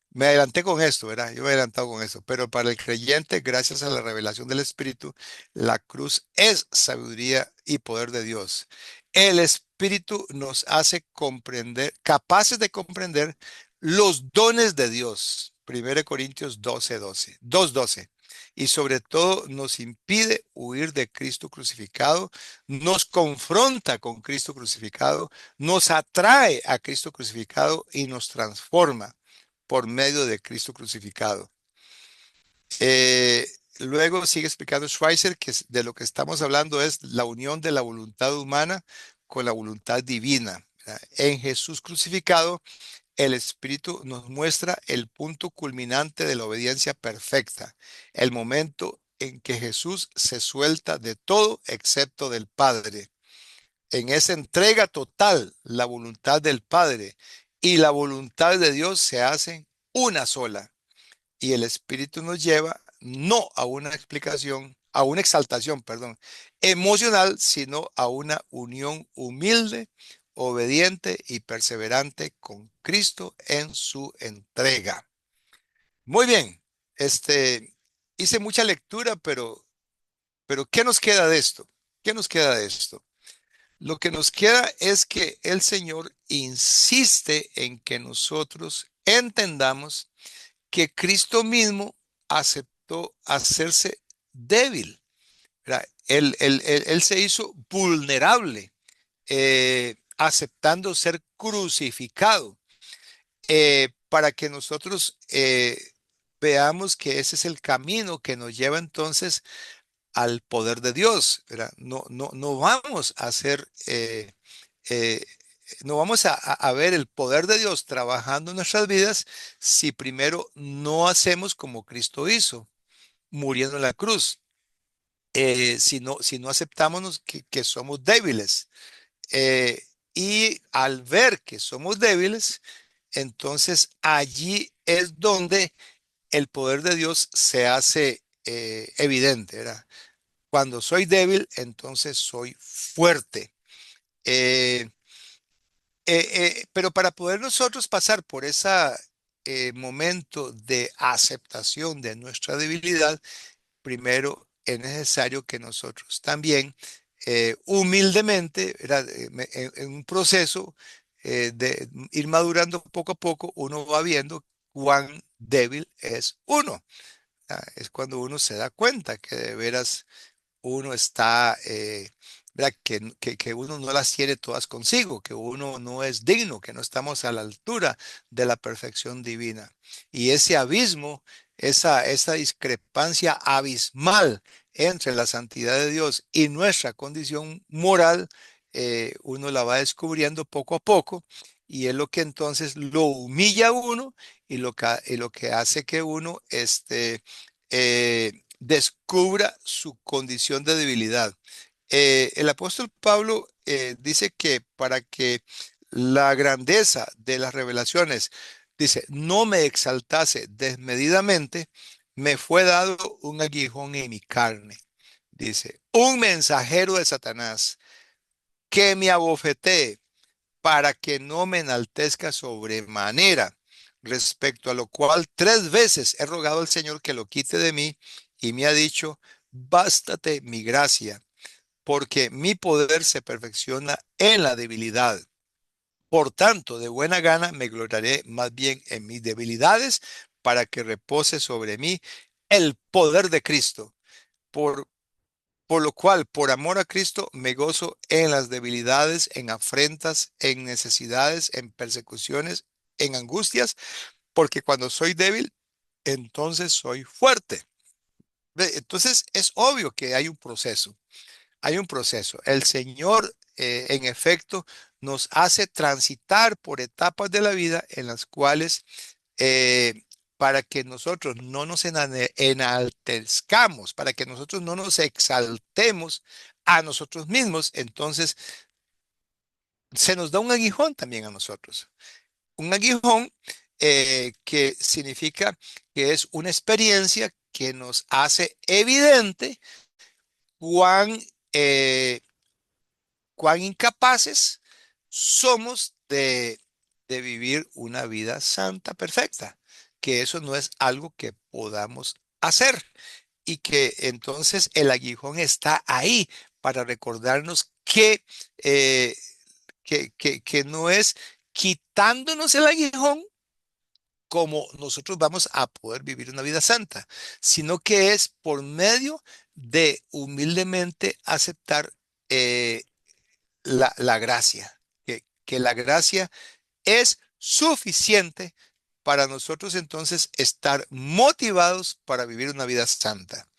Me adelanté con esto, ¿verdad? Yo me he adelantado con esto, pero para el creyente, gracias a la revelación del Espíritu, la cruz es sabiduría y poder de Dios. El Espíritu nos hace comprender, capaces de comprender los dones de Dios. 1 Corintios 2:12. Y sobre todo nos impide huir de Cristo crucificado, nos confronta con Cristo crucificado, nos atrae a Cristo crucificado y nos transforma por medio de Cristo crucificado. Eh, Luego sigue explicando Schweitzer que de lo que estamos hablando es la unión de la voluntad humana con la voluntad divina, ¿verdad? En Jesús crucificado, el Espíritu nos muestra el punto culminante de la obediencia perfecta, el momento en que Jesús se suelta de todo excepto del Padre. En esa entrega total, la voluntad del Padre y la voluntad de Dios se hacen una sola. Y el Espíritu nos lleva no a una explicación, a una exaltación, perdón, emocional, sino a una unión humilde, obediente y perseverante con Cristo en su entrega. Muy bien, hice mucha lectura, pero ¿qué nos queda de esto? ¿Qué nos queda de esto? Lo que nos queda es que el Señor insiste en que nosotros entendamos que Cristo mismo aceptó hacerse débil, ¿verdad? Él se hizo vulnerable, aceptando ser crucificado, para que nosotros veamos que ese es el camino que nos lleva entonces al poder de Dios, ¿verdad? No vamos a hacer, eh, no vamos a ver el poder de Dios trabajando en nuestras vidas si primero no hacemos como Cristo hizo, muriendo en la cruz. Si no aceptamos que somos débiles. Y al ver que somos débiles, entonces allí es donde el poder de Dios se hace evidente, ¿verdad? Cuando soy débil, entonces soy fuerte. Eh, pero para poder nosotros pasar por ese momento de aceptación de nuestra debilidad, primero es necesario que nosotros también humildemente, ¿verdad?, en un proceso de ir madurando poco a poco, uno va viendo cuán débil es uno. Es cuando uno se da cuenta que de veras uno está, ¿verdad?, que uno no las tiene todas consigo, que uno no es digno, que no estamos a la altura de la perfección divina. Y ese abismo, esa discrepancia abismal entre la santidad de Dios y nuestra condición moral, uno la va descubriendo poco a poco. Y es lo que entonces lo humilla a uno y lo que hace que uno descubra su condición de debilidad. El apóstol Pablo dice que para que la grandeza de las revelaciones, dice, no me exaltase desmedidamente, me fue dado un aguijón en mi carne. Dice, un mensajero de Satanás que me abofetee para que no me enaltezca sobremanera, respecto a lo cual 3 veces he rogado al Señor que lo quite de mí, y me ha dicho, bástate mi gracia, porque mi poder se perfecciona en la debilidad. Por tanto, de buena gana me gloriaré más bien en mis debilidades para que repose sobre mí el poder de Cristo. Por, por lo cual, por amor a Cristo, me gozo en las debilidades, en afrentas, en necesidades, en persecuciones, en angustias, porque cuando soy débil, entonces soy fuerte. Ve, entonces es obvio que hay un proceso. Hay un proceso. El Señor, en efecto, nos hace transitar por etapas de la vida en las cuales, eh, para que nosotros no nos enaltezcamos, para que nosotros no nos exaltemos a nosotros mismos, entonces se nos da un aguijón también a nosotros. Un aguijón, que significa que es una experiencia que nos hace evidente cuán, eh, cuán incapaces somos de vivir una vida santa, perfecta, que eso no es algo que podamos hacer y que entonces el aguijón está ahí para recordarnos eh, que no es quitándonos el aguijón como nosotros vamos a poder vivir una vida santa, sino que es por medio de humildemente aceptar, eh, la gracia, que la gracia es suficiente para nosotros entonces estar motivados para vivir una vida santa.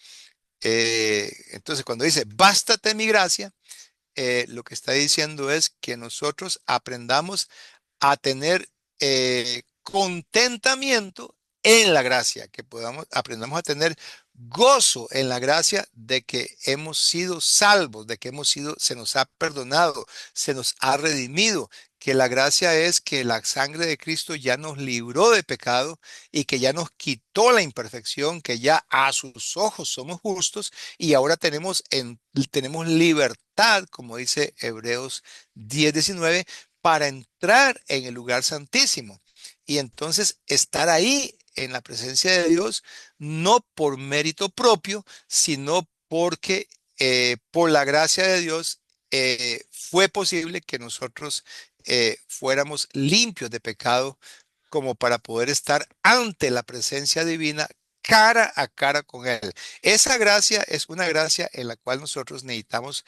Entonces, cuando dice, bástate mi gracia, lo que está diciendo es que nosotros aprendamos a tener, contentamiento en la gracia, que aprendamos a tener gozo en la gracia de que hemos sido salvos, de que se nos ha perdonado, se nos ha redimido, que la gracia es que la sangre de Cristo ya nos libró de pecado y que ya nos quitó la imperfección, que ya a sus ojos somos justos y ahora tenemos libertad, como dice Hebreos 10:19, para entrar en el lugar santísimo y entonces estar ahí en la presencia de Dios, no por mérito propio, sino porque, por la gracia de Dios, fue posible que nosotros, fuéramos limpios de pecado como para poder estar ante la presencia divina cara a cara con Él. Esa gracia es una gracia en la cual nosotros necesitamos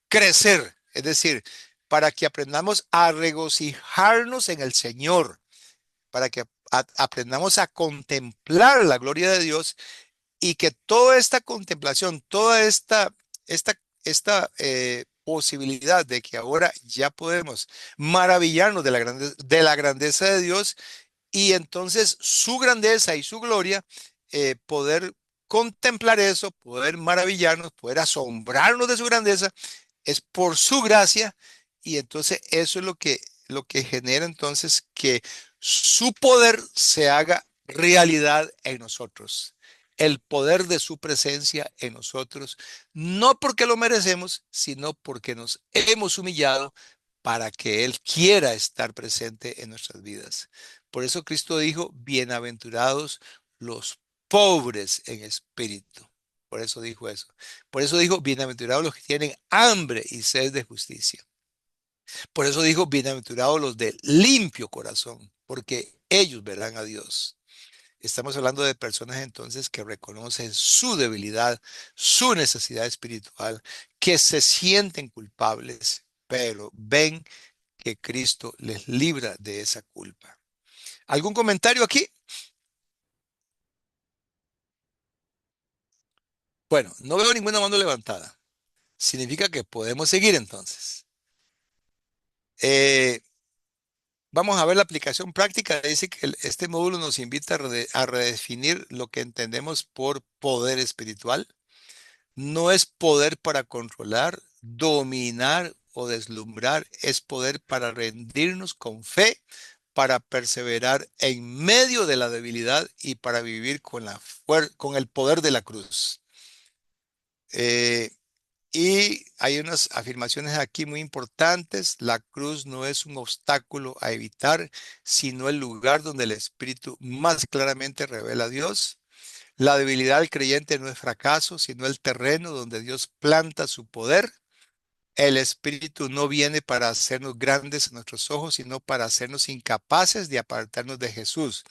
crecer, es decir, para que aprendamos a regocijarnos en el Señor, para que aprendamos a contemplar la gloria de Dios y que toda esta contemplación, toda esta posibilidad de que ahora ya podemos maravillarnos de la grandeza de Dios y entonces su grandeza y su gloria, poder contemplar eso, poder maravillarnos, poder asombrarnos de su grandeza es por su gracia y entonces eso es lo que genera entonces que su poder se haga realidad en nosotros. El poder de su presencia en nosotros, no porque lo merecemos, sino porque nos hemos humillado para que Él quiera estar presente en nuestras vidas. Por eso Cristo dijo, bienaventurados los pobres en espíritu. Por eso dijo eso. Por eso dijo, bienaventurados los que tienen hambre y sed de justicia. Por eso dijo, bienaventurados los de limpio corazón, porque ellos verán a Dios. Estamos hablando de personas entonces que reconocen su debilidad, su necesidad espiritual, que se sienten culpables, pero ven que Cristo les libra de esa culpa. ¿Algún comentario aquí? Bueno, no veo ninguna mano levantada. Significa que podemos seguir entonces. Eh, Vamos a ver la aplicación práctica. Dice que este módulo nos invita a redefinir lo que entendemos por poder espiritual. No es poder para controlar, dominar o deslumbrar, es poder para rendirnos con fe, para perseverar en medio de la debilidad y para vivir con el poder de la cruz. Eh, y hay unas afirmaciones aquí muy importantes. La cruz no es un obstáculo a evitar, sino el lugar donde el Espíritu más claramente revela a Dios. La debilidad del creyente no es fracaso, sino el terreno donde Dios planta su poder. El Espíritu no viene para hacernos grandes a nuestros ojos, sino para hacernos incapaces de apartarnos de Jesús.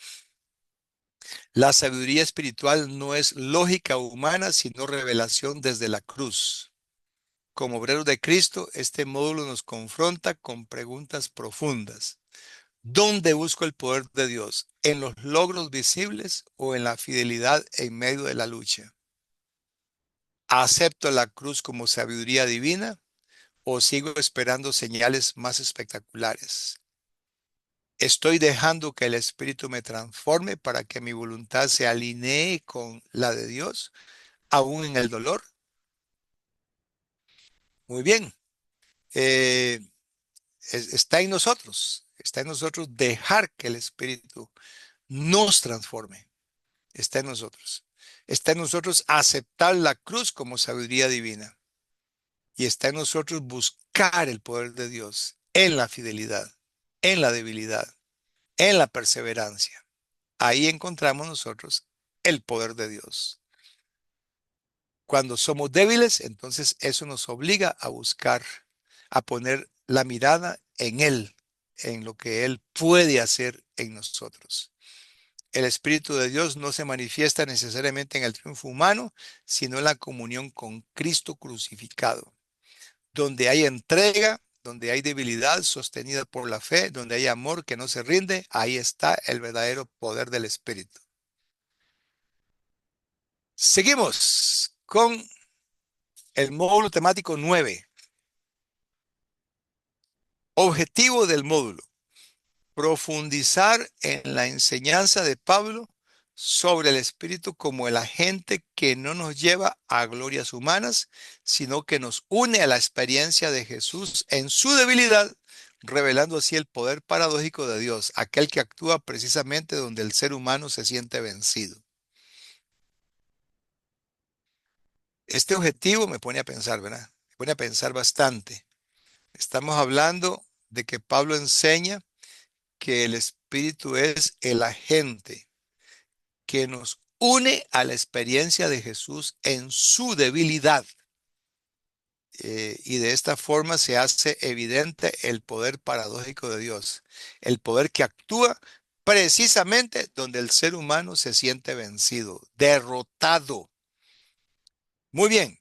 La sabiduría espiritual no es lógica humana, sino revelación desde la cruz. Como obreros de Cristo, este módulo nos confronta con preguntas profundas. ¿Dónde busco el poder de Dios? ¿En los logros visibles o en la fidelidad en medio de la lucha? ¿Acepto la cruz como sabiduría divina o sigo esperando señales más espectaculares? ¿Estoy dejando que el Espíritu me transforme para que mi voluntad se alinee con la de Dios, aún en el dolor? Muy bien. Eh, está en nosotros dejar que el Espíritu nos transforme. Está en nosotros. Está en nosotros aceptar la cruz como sabiduría divina. Y está en nosotros buscar el poder de Dios en la fidelidad, en la debilidad, en la perseverancia. Ahí encontramos nosotros el poder de Dios. Cuando somos débiles, entonces eso nos obliga a buscar, a poner la mirada en Él, en lo que Él puede hacer en nosotros. El Espíritu de Dios no se manifiesta necesariamente en el triunfo humano, sino en la comunión con Cristo crucificado. Donde hay entrega, donde hay debilidad sostenida por la fe, donde hay amor que no se rinde, ahí está el verdadero poder del Espíritu. Seguimos con el módulo temático 9. Objetivo del módulo: profundizar en la enseñanza de Pablo sobre el Espíritu como el agente que no nos lleva a glorias humanas, sino que nos une a la experiencia de Jesús en su debilidad, revelando así el poder paradójico de Dios, aquel que actúa precisamente donde el ser humano se siente vencido. Este objetivo me pone a pensar, ¿verdad? Me pone a pensar bastante. Estamos hablando de que Pablo enseña que el Espíritu es el agente que nos une a la experiencia de Jesús en su debilidad. Y de esta forma se hace evidente el poder paradójico de Dios, el poder que actúa precisamente donde el ser humano se siente vencido, derrotado. Muy bien,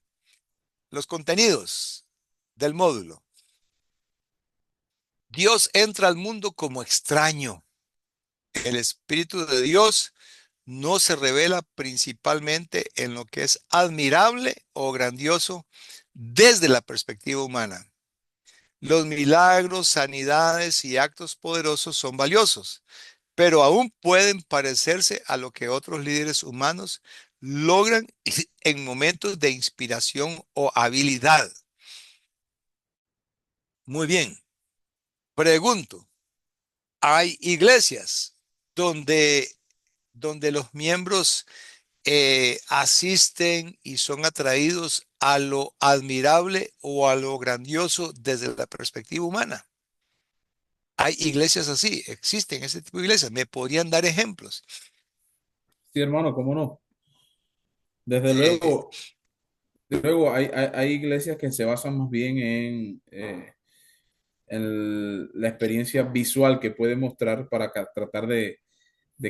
los contenidos del módulo. Dios entra al mundo como extraño. El Espíritu de Dios no se revela principalmente en lo que es admirable o grandioso desde la perspectiva humana. Los milagros, sanidades y actos poderosos son valiosos, pero aún pueden parecerse a lo que otros líderes humanos logran en momentos de inspiración o habilidad. Muy bien, pregunto, ¿hay iglesias donde los miembros asisten y son atraídos a lo admirable o a lo grandioso desde la perspectiva humana? Hay iglesias así, existen ese tipo de iglesias. ¿Me podrían dar ejemplos? Sí, hermano, ¿cómo no? Desde Eh, luego hay iglesias que se basan más bien en la experiencia visual que puede mostrar para tratar de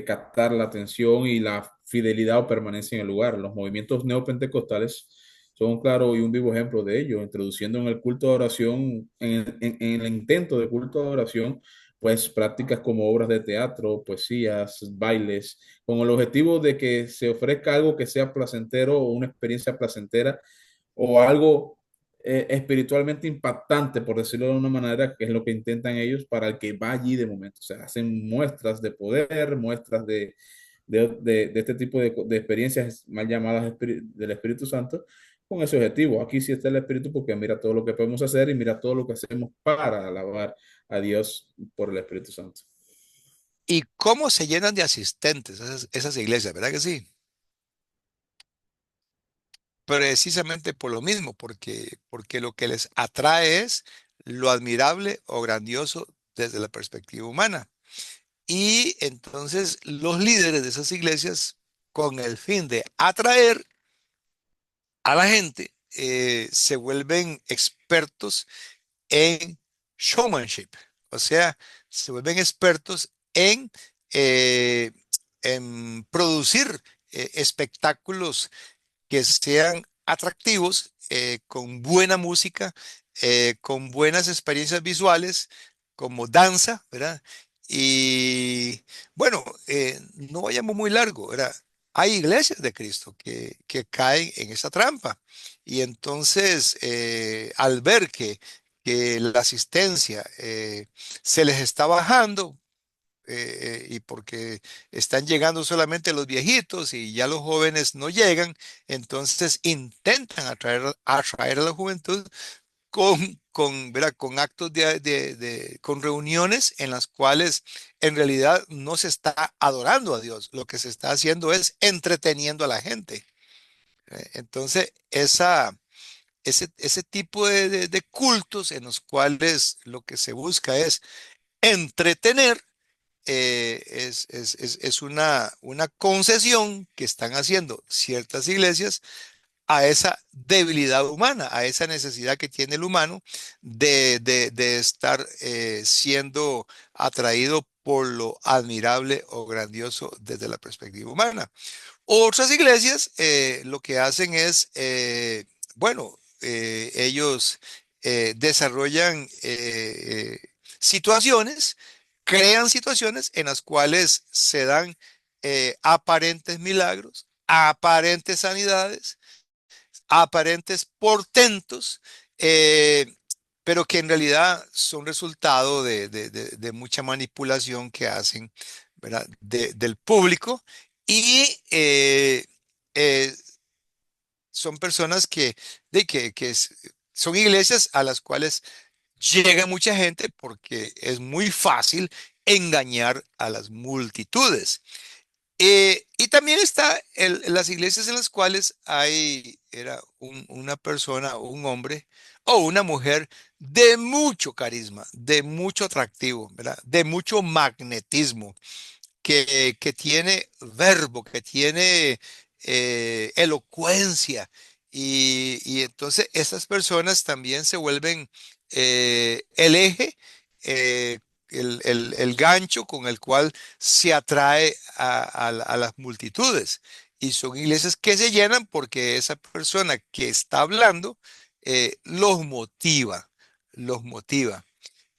captar la atención y la fidelidad o permanencia en el lugar. Los movimientos neopentecostales son un claro y un vivo ejemplo de ello, introduciendo en el culto de oración, en el intento de culto de oración, pues prácticas como obras de teatro, poesías, bailes, con el objetivo de que se ofrezca algo que sea placentero o una experiencia placentera o algo espiritualmente impactante, por decirlo de una manera, que es lo que intentan ellos para el que va allí de momento. O sea, hacen muestras de poder, muestras de este tipo de experiencias mal llamadas del Espíritu Santo, con ese objetivo. Aquí sí está el Espíritu porque mira todo lo que podemos hacer y mira todo lo que hacemos para alabar a Dios por el Espíritu Santo. ¿Y cómo se llenan de asistentes esas iglesias? ¿Verdad que sí? Precisamente por lo mismo, porque lo que les atrae es lo admirable o grandioso desde la perspectiva humana. Y entonces los líderes de esas iglesias con el fin de atraer a la gente, se vuelven expertos en showmanship, o sea, se vuelven expertos eh, en producir espectáculos que sean atractivos, con buena música, con buenas experiencias visuales, como danza, ¿verdad? Y bueno, no vayamos muy largo, ¿verdad? Hay iglesias de Cristo que caen en esa trampa. Y entonces, al ver que la asistencia se les está bajando, y porque están llegando solamente los viejitos y ya los jóvenes no llegan, entonces intentan atraer a la juventud ¿verdad? Con actos con reuniones en las cuales en realidad no se está adorando a Dios, lo que se está haciendo es entreteniendo a la gente. Entonces, ese tipo de cultos en los cuales lo que se busca es entretener, es una concesión que están haciendo ciertas iglesias a esa debilidad humana, a esa necesidad que tiene el humano de estar siendo atraído por lo admirable o grandioso desde la perspectiva humana. Otras iglesias lo que hacen es, bueno, ellos desarrollan situaciones, crean situaciones en las cuales se dan aparentes milagros, aparentes sanidades, aparentes portentos, pero que en realidad son resultado de mucha manipulación que hacen, ¿verdad? Del público y eh, son personas son iglesias a las cuales llega mucha gente porque es muy fácil engañar a las multitudes. Y también está las iglesias en las cuales era una persona, o un hombre o una mujer de mucho carisma, de mucho atractivo, ¿verdad? De mucho magnetismo, que tiene verbo, que tiene elocuencia. Y entonces estas personas también se vuelven el eje, eh, el gancho con el cual se atrae a las multitudes. Y son iglesias que se llenan porque esa persona que está hablando los motiva, los motiva.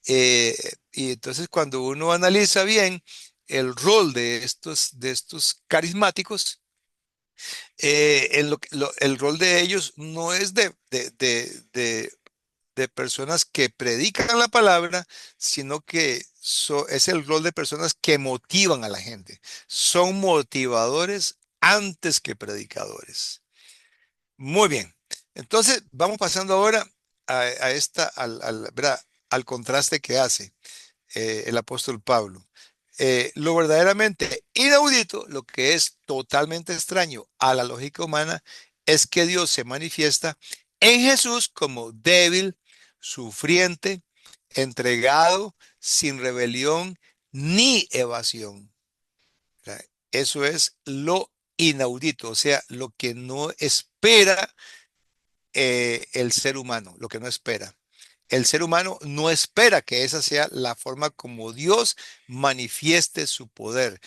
Eh, y entonces cuando uno analiza bien el rol de estos carismáticos, el rol de ellos no es de personas que predican la palabra, sino que es el rol de personas que motivan a la gente. Son motivadores antes que predicadores. Muy bien. Entonces, vamos pasando ahora ¿verdad? Al contraste que hace el apóstol Pablo. Lo verdaderamente inaudito, lo que es totalmente extraño a la lógica humana, es que Dios se manifiesta en Jesús como débil, sufriente, entregado, sin rebelión ni evasión. ¿Verdad? Eso es lo inaudito, o sea, lo que no espera el ser humano, lo que no espera. El ser humano no espera que esa sea la forma como Dios manifieste su poder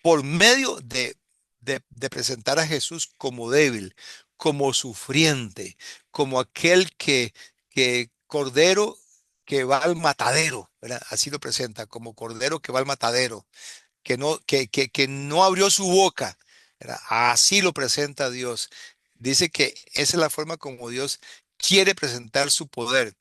por medio de presentar a Jesús como débil, como sufriente, como aquel que cordero que va al matadero, ¿verdad? Así lo presenta, como cordero que va al matadero, que no abrió su boca, ¿verdad? Así lo presenta Dios. Dice que esa es la forma como Dios quiere presentar su poder.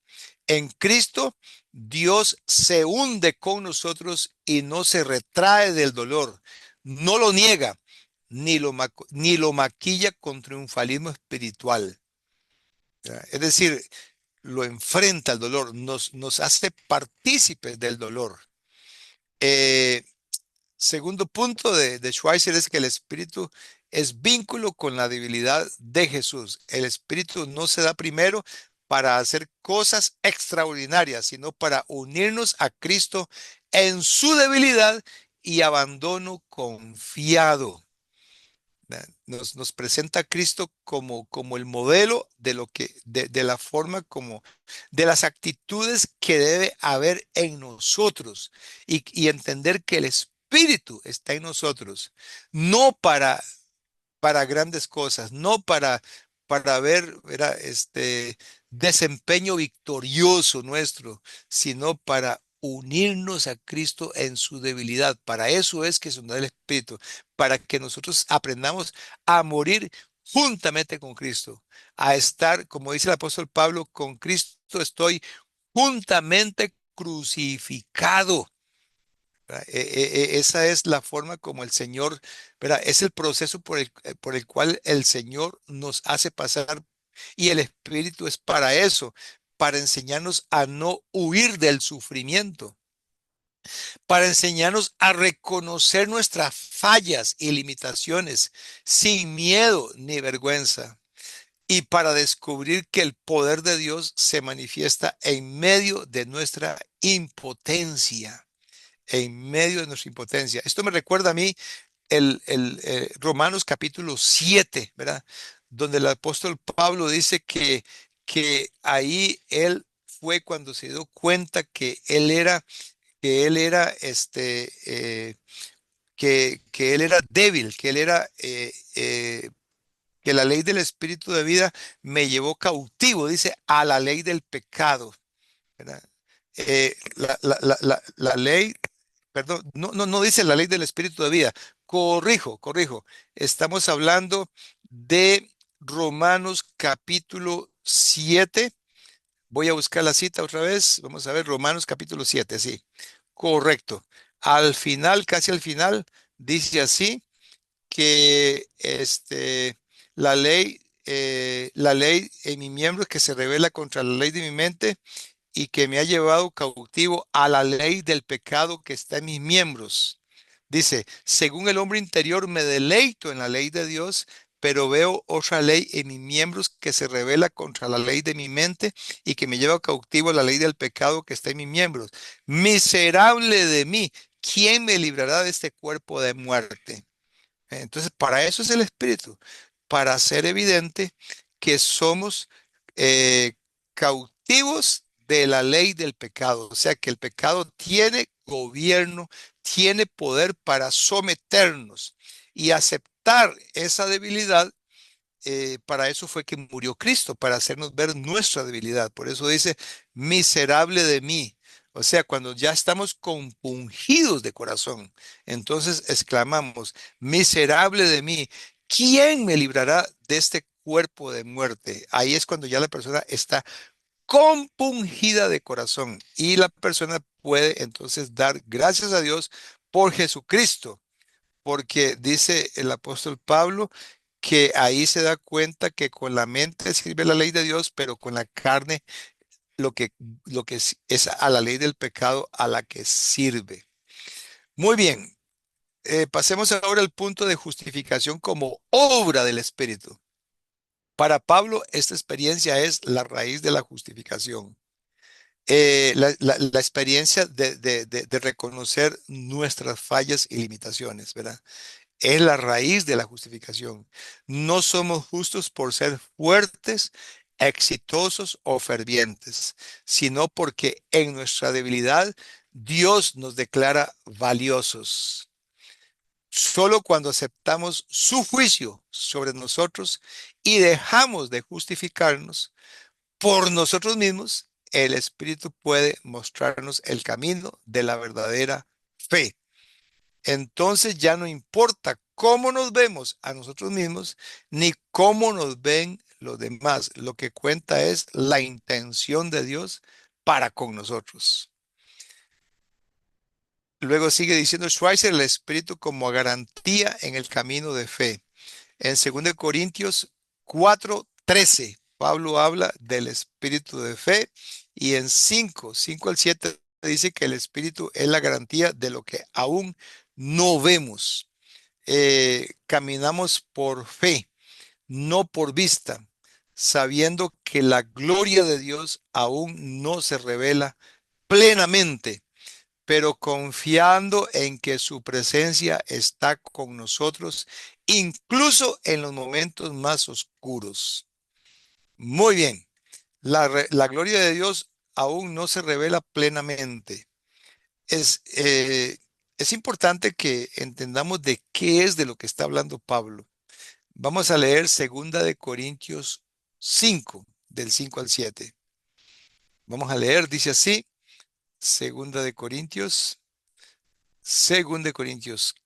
En Cristo, Dios se hunde con nosotros y no se retrae del dolor, no lo niega, ni lo maquilla con triunfalismo espiritual. ¿Verdad? Es decir, lo enfrenta al dolor, nos hace partícipes del dolor. Eh, Segundo punto de Schweitzer es que el espíritu es vínculo con la debilidad de Jesús. El espíritu no se da primero para hacer cosas extraordinarias, sino para unirnos a Cristo en su debilidad y abandono confiado. Nos presenta a Cristo como el modelo de la forma como, de las actitudes que debe haber en nosotros y entender que el Espíritu está en nosotros, no para grandes cosas, no para ver, ¿verdad? Desempeño victorioso nuestro, sino para unirnos a Cristo en su debilidad. Para eso es que se nos da el Espíritu, para que nosotros aprendamos a morir juntamente con Cristo, a estar, como dice el apóstol Pablo, con Cristo estoy juntamente crucificado. ¿Verdad? Esa es la forma como el Señor, ¿verdad? Es el proceso por el cual el Señor nos hace pasar y el Espíritu es para eso, para enseñarnos a no huir del sufrimiento, para enseñarnos a reconocer nuestras fallas y limitaciones sin miedo ni vergüenza y para descubrir que el poder de Dios se manifiesta en medio de nuestra impotencia. En medio de nuestra impotencia. Esto me recuerda a mí Romanos capítulo 7, ¿verdad? Donde el apóstol Pablo dice que ahí él fue cuando se dio cuenta que él era débil, que la ley del espíritu de vida me llevó cautivo, dice, a la ley del pecado, ¿verdad? La ley. Perdón, no dice la ley del espíritu de vida. Corrijo. Estamos hablando de Romanos capítulo 7. Voy a buscar la cita otra vez. Vamos a ver, Romanos capítulo 7, sí. Correcto. Al final, casi al final, dice así que la ley en mi miembro que se revela contra la ley de mi mente y que me ha llevado cautivo a la ley del pecado que está en mis miembros. Dice, según el hombre interior me deleito en la ley de Dios, pero veo otra ley en mis miembros que se revela contra la ley de mi mente y que me lleva cautivo a la ley del pecado que está en mis miembros. Miserable de mí, ¿quién me librará de este cuerpo de muerte? Entonces, para eso es el Espíritu, para hacer evidente que somos eh, cautivos de la ley del pecado. O sea, que el pecado tiene gobierno, tiene poder para someternos y aceptar esa debilidad. Para eso fue que murió Cristo, para hacernos ver nuestra debilidad. Por eso dice, miserable de mí. O sea, cuando ya estamos compungidos de corazón, entonces exclamamos, miserable de mí, ¿quién me librará de este cuerpo de muerte? Ahí es cuando ya la persona está compungida de corazón y la persona puede entonces dar gracias a Dios por Jesucristo, porque dice el apóstol Pablo, que ahí se da cuenta que con la mente sirve la ley de Dios, pero con la carne lo que, lo que es a la ley del pecado a la que sirve. Muy bien, pasemos ahora al punto de justificación como obra del Espíritu. Para Pablo, esta experiencia es la raíz de la justificación. La experiencia de reconocer nuestras fallas y limitaciones, ¿verdad? Es la raíz de la justificación. No somos justos por ser fuertes, exitosos o fervientes, sino porque en nuestra debilidad Dios nos declara valiosos. Solo cuando aceptamos su juicio sobre nosotros y dejamos de justificarnos por nosotros mismos, el Espíritu puede mostrarnos el camino de la verdadera fe. Entonces ya no importa cómo nos vemos a nosotros mismos, ni cómo nos ven los demás. Lo que cuenta es la intención de Dios para con nosotros. Luego sigue diciendo Schweitzer el Espíritu como garantía en el camino de fe. En 2 Corintios 4:13, Pablo habla del Espíritu de fe y en 5 al 7 dice que el Espíritu es la garantía de lo que aún no vemos. Caminamos por fe, no por vista, sabiendo que la gloria de Dios aún no se revela plenamente, pero confiando en que su presencia está con nosotros, incluso en los momentos más oscuros. Muy bien. La gloria de Dios aún no se revela plenamente. Es, eh, es importante que entendamos de qué es de lo que está hablando Pablo. Vamos a leer 2 Corintios 5, del 5 al 7. Vamos a leer, dice así, 2 Corintios,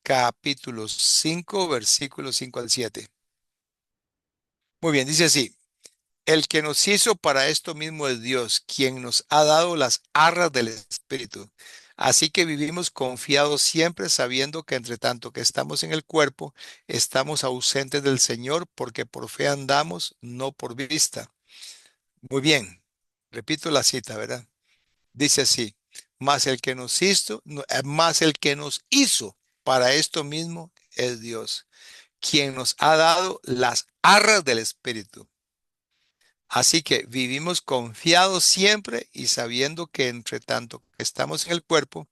capítulo 5, versículos 5 al 7. Muy bien, dice así. El que nos hizo para esto mismo es Dios, quien nos ha dado las arras del Espíritu. Así que vivimos confiados siempre sabiendo que entre tanto que estamos en el cuerpo, estamos ausentes del Señor porque por fe andamos, no por vista. Muy bien, repito la cita, ¿verdad? Dice así, más el que nos hizo para esto mismo es Dios, quien nos ha dado las arras del Espíritu. Así que vivimos confiados siempre y sabiendo que entre tanto que estamos en el cuerpo,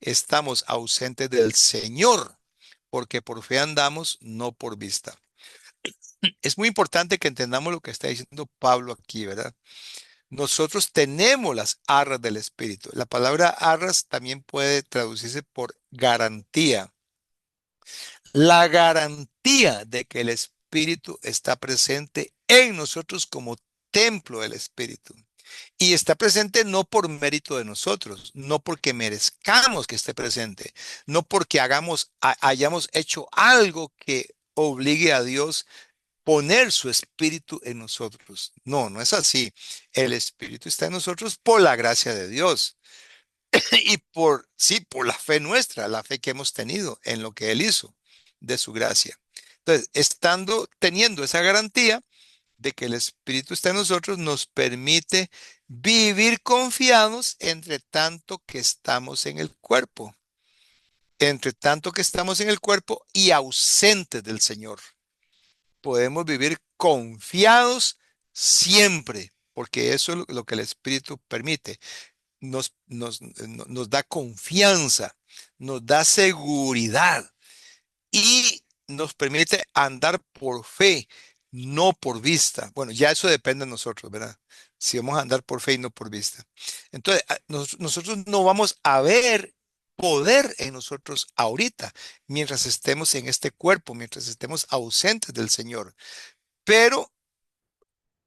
estamos ausentes del Señor, porque por fe andamos, no por vista. Es muy importante que entendamos lo que está diciendo Pablo aquí, ¿verdad? Nosotros tenemos las arras del Espíritu. La palabra arras también puede traducirse por garantía. La garantía de que el Espíritu está presente en nosotros como templo del Espíritu. Y está presente no por mérito de nosotros, no porque merezcamos que esté presente, no porque hayamos hecho algo que obligue a Dios poner su espíritu en nosotros. No, no es así. El espíritu está en nosotros por la gracia de Dios y por la fe nuestra, la fe que hemos tenido en lo que Él hizo de su gracia. Entonces, teniendo esa garantía, de que el Espíritu está en nosotros, nos permite vivir confiados entre tanto que estamos en el cuerpo. Entre tanto que estamos en el cuerpo y ausentes del Señor. Podemos vivir confiados siempre, porque eso es lo que el Espíritu permite. Nos da confianza, nos da seguridad y nos permite andar por fe, no por vista. Bueno, ya eso depende de nosotros, ¿verdad? Si vamos a andar por fe y no por vista. Entonces, nosotros no vamos a ver poder en nosotros ahorita, mientras estemos en este cuerpo, mientras estemos ausentes del Señor. Pero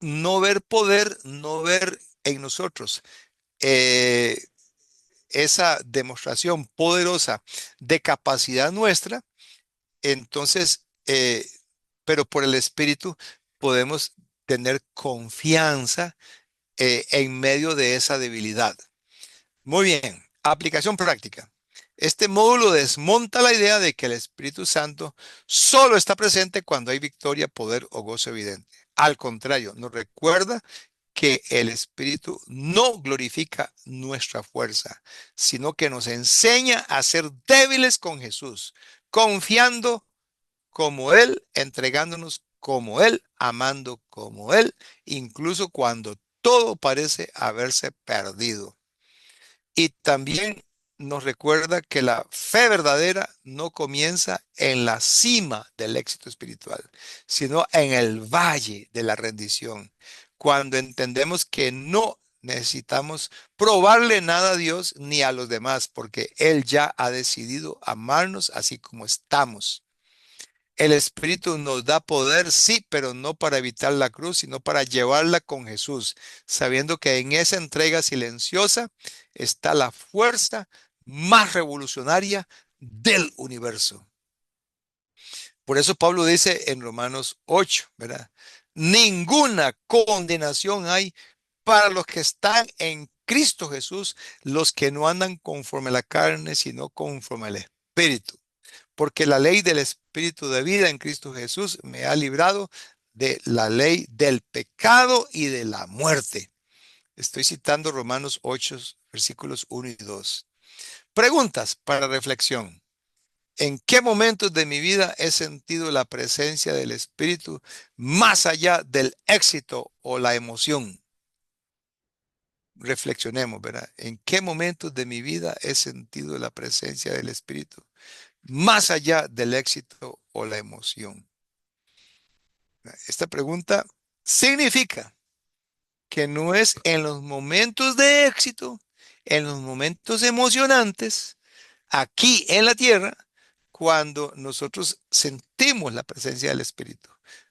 no ver poder, no ver en nosotros eh, esa demostración poderosa de capacidad nuestra. Entonces, pero por el Espíritu podemos tener confianza en medio de esa debilidad. Muy bien, aplicación práctica. Este módulo desmonta la idea de que el Espíritu Santo solo está presente cuando hay victoria, poder o gozo evidente. Al contrario, nos recuerda que el Espíritu no glorifica nuestra fuerza, sino que nos enseña a ser débiles con Jesús, confiando como Él, entregándonos como Él, amando como Él, incluso cuando todo parece haberse perdido. Y también nos recuerda que la fe verdadera no comienza en la cima del éxito espiritual, sino en el valle de la rendición, cuando entendemos que no necesitamos probarle nada a Dios ni a los demás, porque Él ya ha decidido amarnos así como estamos. El Espíritu nos da poder, sí, pero no para evitar la cruz, sino para llevarla con Jesús, sabiendo que en esa entrega silenciosa está la fuerza más revolucionaria del universo. Por eso Pablo dice en Romanos 8, ¿verdad? Ninguna condenación hay para los que están en Cristo Jesús, los que no andan conforme a la carne, sino conforme al Espíritu. Porque la ley del Espíritu de vida en Cristo Jesús me ha librado de la ley del pecado y de la muerte. Estoy citando Romanos 8, versículos 1 y 2. Preguntas para reflexión. ¿En qué momentos de mi vida he sentido la presencia del Espíritu más allá del éxito o la emoción? reflexionemos, ¿verdad? ¿En qué momentos de mi vida he sentido la presencia del Espíritu? Más allá del éxito o la emoción. Esta pregunta significa que no es en los momentos de éxito, en los momentos emocionantes, aquí en la tierra, cuando nosotros sentimos la presencia del Espíritu.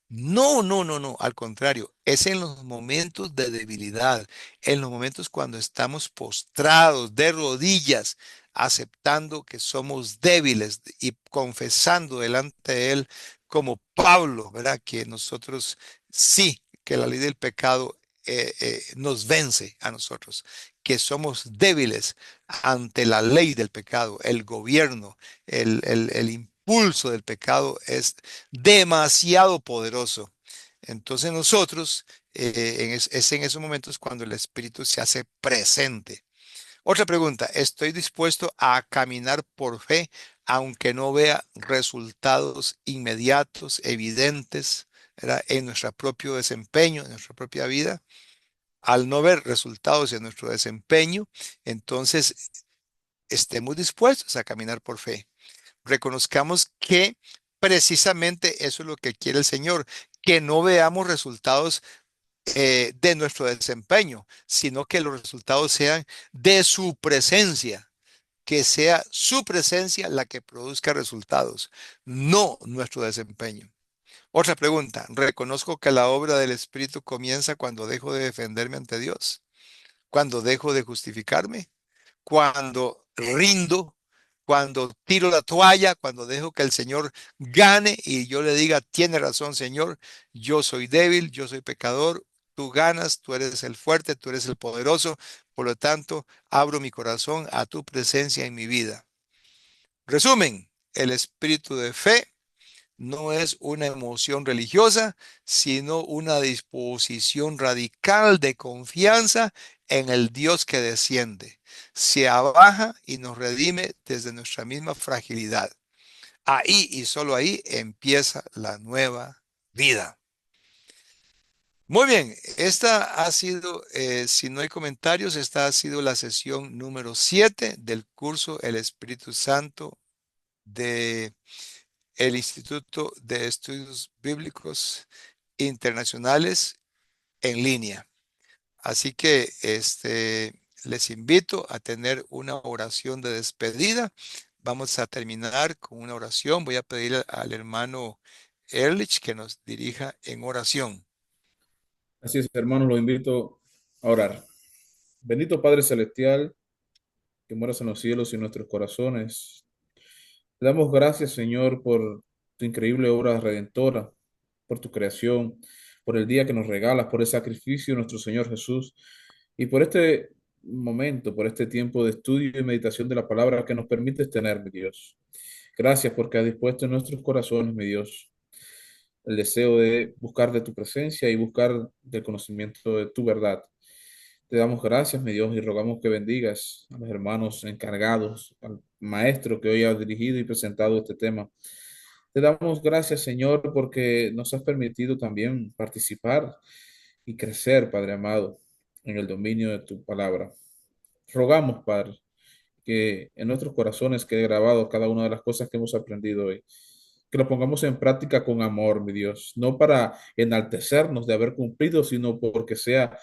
No, no, no, no, al contrario, es en los momentos de debilidad, en los momentos cuando estamos postrados de rodillas, aceptando que somos débiles y confesando delante de Él como Pablo, ¿verdad? Que nosotros sí, que la ley del pecado nos vence a nosotros, que somos débiles ante la ley del pecado, el gobierno, el impulso del pecado es demasiado poderoso. Entonces nosotros, es en esos momentos cuando el Espíritu se hace presente. Otra pregunta, ¿estoy dispuesto a caminar por fe aunque no vea resultados inmediatos, evidentes, ¿verdad? En nuestro propio desempeño, en nuestra propia vida? Al no ver resultados en nuestro desempeño, entonces estemos dispuestos a caminar por fe. Reconozcamos que precisamente eso es lo que quiere el Señor, que no veamos resultados de nuestro desempeño, sino que los resultados sean de su presencia, que sea su presencia la que produzca resultados, no nuestro desempeño. Otra pregunta, reconozco que la obra del Espíritu comienza cuando dejo de defenderme ante Dios, cuando dejo de justificarme, cuando rindo, cuando tiro la toalla, cuando dejo que el Señor gane y yo le diga, tiene razón, Señor, yo soy débil, yo soy pecador, tú ganas, tú eres el fuerte, tú eres el poderoso, por lo tanto, abro mi corazón a tu presencia en mi vida. Resumen, el espíritu de fe no es una emoción religiosa, sino una disposición radical de confianza en el Dios que desciende. Se abaja y nos redime desde nuestra misma fragilidad. Ahí y solo ahí empieza la nueva vida. Muy bien, esta ha sido, si no hay comentarios, esta ha sido la sesión número 7 del curso El Espíritu Santo de el Instituto de Estudios Bíblicos Internacionales en línea. Así que les invito a tener una oración de despedida. Vamos a terminar con una oración. Voy a pedir al hermano Ehrlich que nos dirija en oración. Así es, hermanos, los invito a orar. Bendito Padre Celestial, que moras en los cielos y en nuestros corazones. Te damos gracias, Señor, por tu increíble obra redentora, por tu creación, por el día que nos regalas, por el sacrificio de nuestro Señor Jesús y por este momento, por este tiempo de estudio y meditación de la palabra que nos permites tener, mi Dios. Gracias porque has dispuesto en nuestros corazones, mi Dios, el deseo de buscar de tu presencia y buscar del conocimiento de tu verdad. Te damos gracias, mi Dios, y rogamos que bendigas a los hermanos encargados, al maestro que hoy ha dirigido y presentado este tema. Te damos gracias, Señor, porque nos has permitido también participar y crecer, Padre amado, en el dominio de tu palabra. Rogamos, Padre, que en nuestros corazones quede grabado cada una de las cosas que hemos aprendido hoy. Que lo pongamos en práctica con amor, mi Dios, no para enaltecernos de haber cumplido, sino porque sea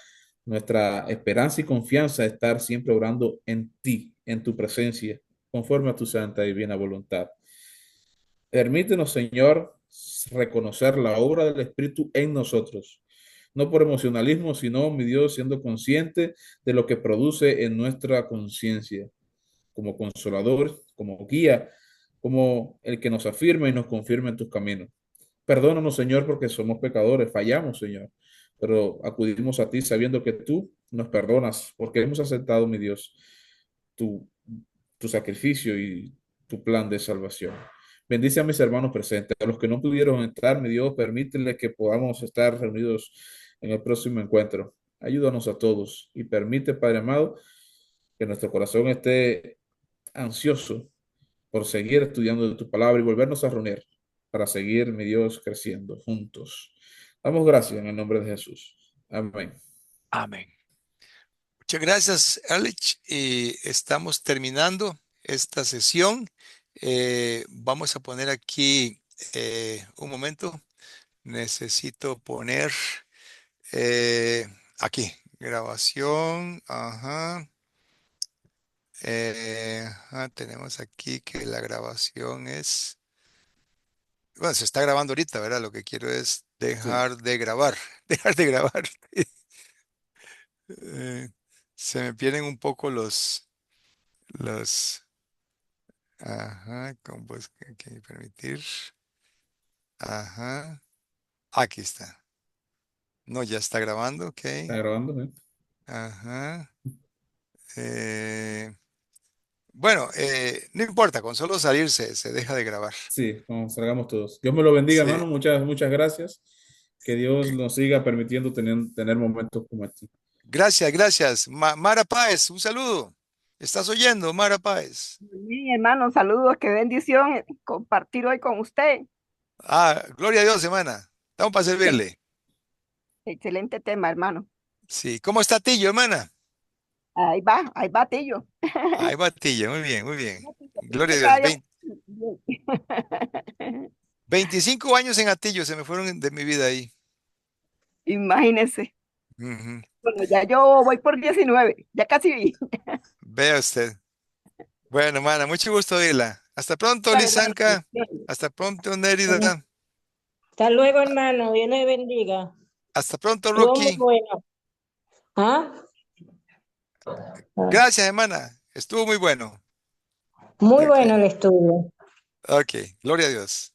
nuestra esperanza y confianza estar siempre orando en ti, en tu presencia, conforme a tu santa y buena voluntad. Permítenos, Señor, reconocer la obra del Espíritu en nosotros, no por emocionalismo, sino, mi Dios, siendo consciente de lo que produce en nuestra conciencia, como consolador, como guía, como el que nos afirma y nos confirma en tus caminos. Perdónanos, Señor, porque somos pecadores, fallamos, Señor, pero acudimos a ti sabiendo que tú nos perdonas, porque hemos aceptado, mi Dios, tu, tu sacrificio y tu plan de salvación. Bendice a mis hermanos presentes, a los que no pudieron entrar, mi Dios, permítele que podamos estar reunidos en el próximo encuentro. Ayúdanos a todos y permite, Padre amado, que nuestro corazón esté ansioso por seguir estudiando de tu palabra y volvernos a reunir para seguir, mi Dios, creciendo juntos. Damos gracias en el nombre de Jesús. Amén. Amén. Muchas gracias, Alex. Y estamos terminando esta sesión. Vamos a poner aquí un momento. Necesito poner aquí, grabación. Ajá. Tenemos aquí que la grabación es. Bueno, se está grabando ahorita, ¿verdad? Lo que quiero es Sí, dejar de grabar. Dejar de grabar. Eh, Se me pierden un poco los. Ajá, compos que permitir. Ajá. Aquí está. No, ya está grabando, ok. está grabando, ¿eh? Ajá. Bueno, no importa, con solo salir se deja de grabar. Sí, vamos, salgamos todos. Dios me lo bendiga, Sí. hermano. Muchas, muchas gracias. Que Dios nos siga permitiendo tener momentos como este. Gracias, gracias. Mara Páez, un saludo. ¿Estás oyendo, Mara Páez? Mi hermano, saludos, qué bendición compartir hoy con usted. Gloria a Dios, hermana. Estamos para Qué servirle. excelente tema, hermano. Sí. ¿Cómo está Tillo, hermana? Ahí va, Tillo. Ahí va Tillo, muy bien, muy bien. Gloria a Dios. Cada día- 25 años en Atillo se me fueron de mi vida ahí. Imagínese. Ujú. Bueno, ya yo voy por 19, ya casi vi. Vea usted. Bueno, hermana, mucho gusto oírla. Hasta pronto, Dale, hermano. Lisanka. Hasta pronto, Nérida. Hasta luego, hermano. Dios les bendiga. Hasta pronto, Estuvo muy Rocky. bueno. ¿Ah? Gracias, hermana. Estuvo muy bueno. Muy Ok, bueno el estudio. ok. Gloria a Dios.